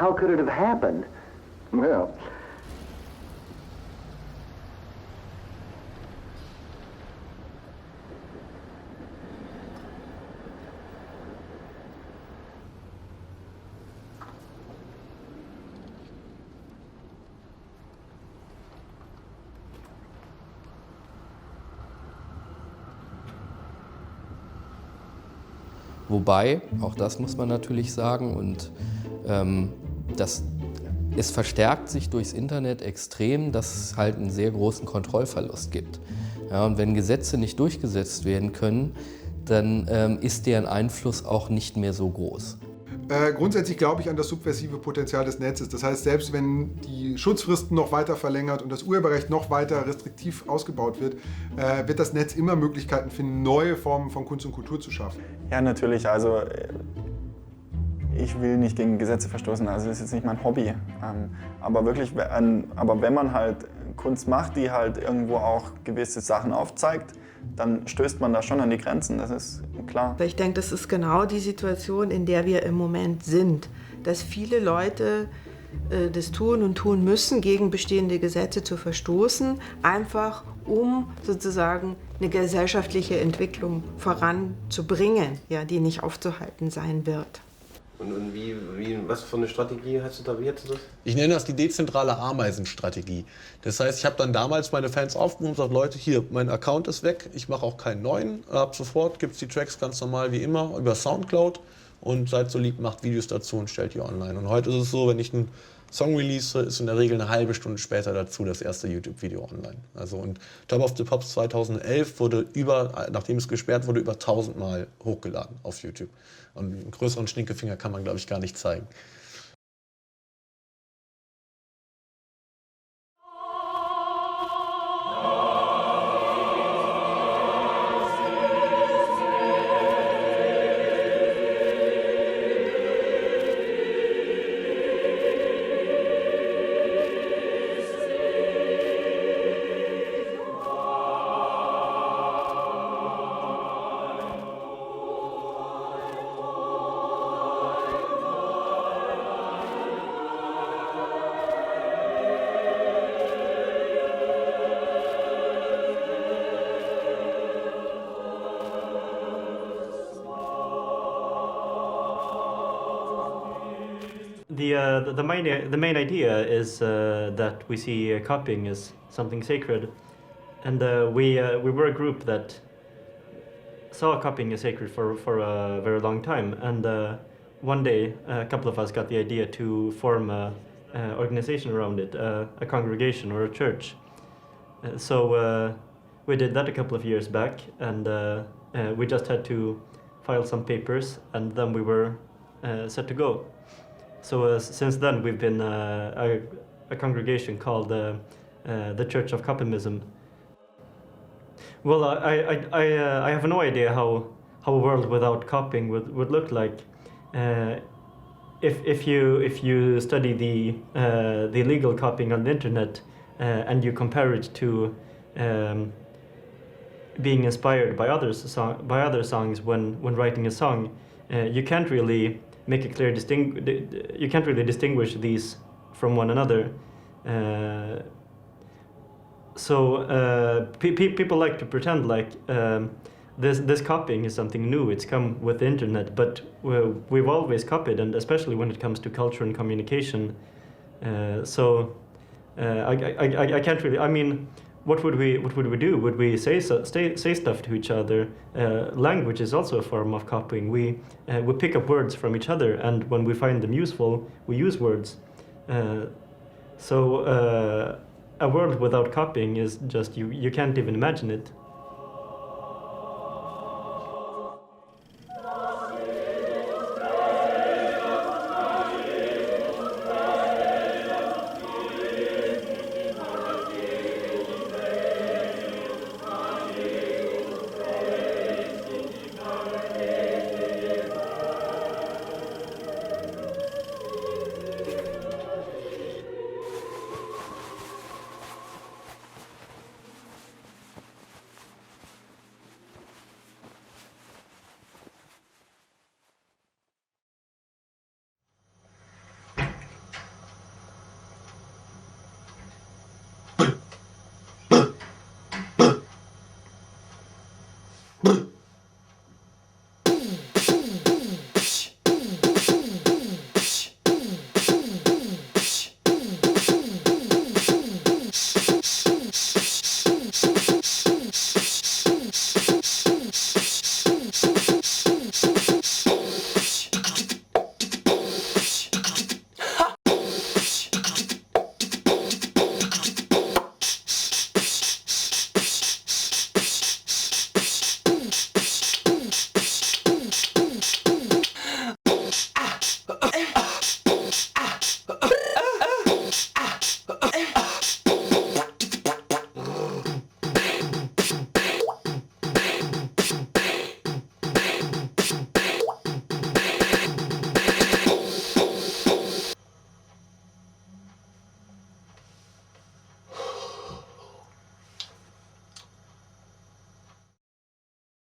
Speaker 3: How could it have happened? Well,
Speaker 4: Wobei, auch das muss man natürlich sagen, und es verstärkt sich durchs Internet extrem, dass es halt einen sehr großen Kontrollverlust gibt. Ja, und wenn Gesetze nicht durchgesetzt werden können, dann ist deren Einfluss auch nicht mehr so groß.
Speaker 19: Grundsätzlich glaube ich an das subversive Potenzial des Netzes. Das heißt, selbst wenn die Schutzfristen noch weiter verlängert und das Urheberrecht noch weiter restriktiv ausgebaut wird, wird das Netz immer Möglichkeiten finden, neue Formen von Kunst und Kultur zu schaffen.
Speaker 5: Ja, natürlich. Also ich will nicht gegen Gesetze verstoßen, also das ist jetzt nicht mein Hobby. Aber wirklich, aber wenn man halt Kunst macht, die halt irgendwo auch gewisse Sachen aufzeigt, dann stößt man da schon an die Grenzen, das ist klar.
Speaker 10: Ich denke, das ist genau die Situation, in der wir im Moment sind. Dass viele Leute das tun und tun müssen, gegen bestehende Gesetze zu verstoßen, einfach um sozusagen eine gesellschaftliche Entwicklung voranzubringen, ja, die nicht aufzuhalten sein wird.
Speaker 7: Und was für eine Strategie hast du da? Wie hast du das?
Speaker 16: Ich nenne das die dezentrale Ameisenstrategie. Das heißt, ich habe dann damals meine Fans aufgerufen und gesagt, Leute, hier, mein Account ist weg, ich mache auch keinen neuen. Ab sofort gibt es die Tracks ganz normal wie immer über Soundcloud und seid so lieb, macht Videos dazu und stellt die online. Und heute ist es so, wenn ich einen Song release, ist in der Regel eine halbe Stunde später dazu das erste YouTube-Video online. Also und Top of the Pops 2011 wurde nachdem es gesperrt wurde, über 1000 Mal hochgeladen auf YouTube. Und einen größeren Stinkefinger kann man, glaube ich, gar nicht zeigen.
Speaker 2: The main idea is that we see copying as something sacred, and we were a group that saw copying as sacred for a very long time. And one day, a couple of us got the idea to form an organization around it, a congregation or a church. So we did that a couple of years back, and we just had to file some papers, and then we were set to go. So since then, we've been a congregation called the Church of Copymism. Well, I have no idea how a world without copying would look like. If you study the illegal copying on the internet and you compare it to being inspired by other songs when writing a song, you can't really make a clear you can't really distinguish these from one another. So people like to pretend like this copying is something new. It's come with the internet, but we've always copied, and especially when it comes to culture and communication, I can't really. I mean, what would we do? Would we say stuff to each other? Language is also a form of copying. We pick up words from each other, and when we find them useful, we use words. A world without copying is just you can't even imagine it.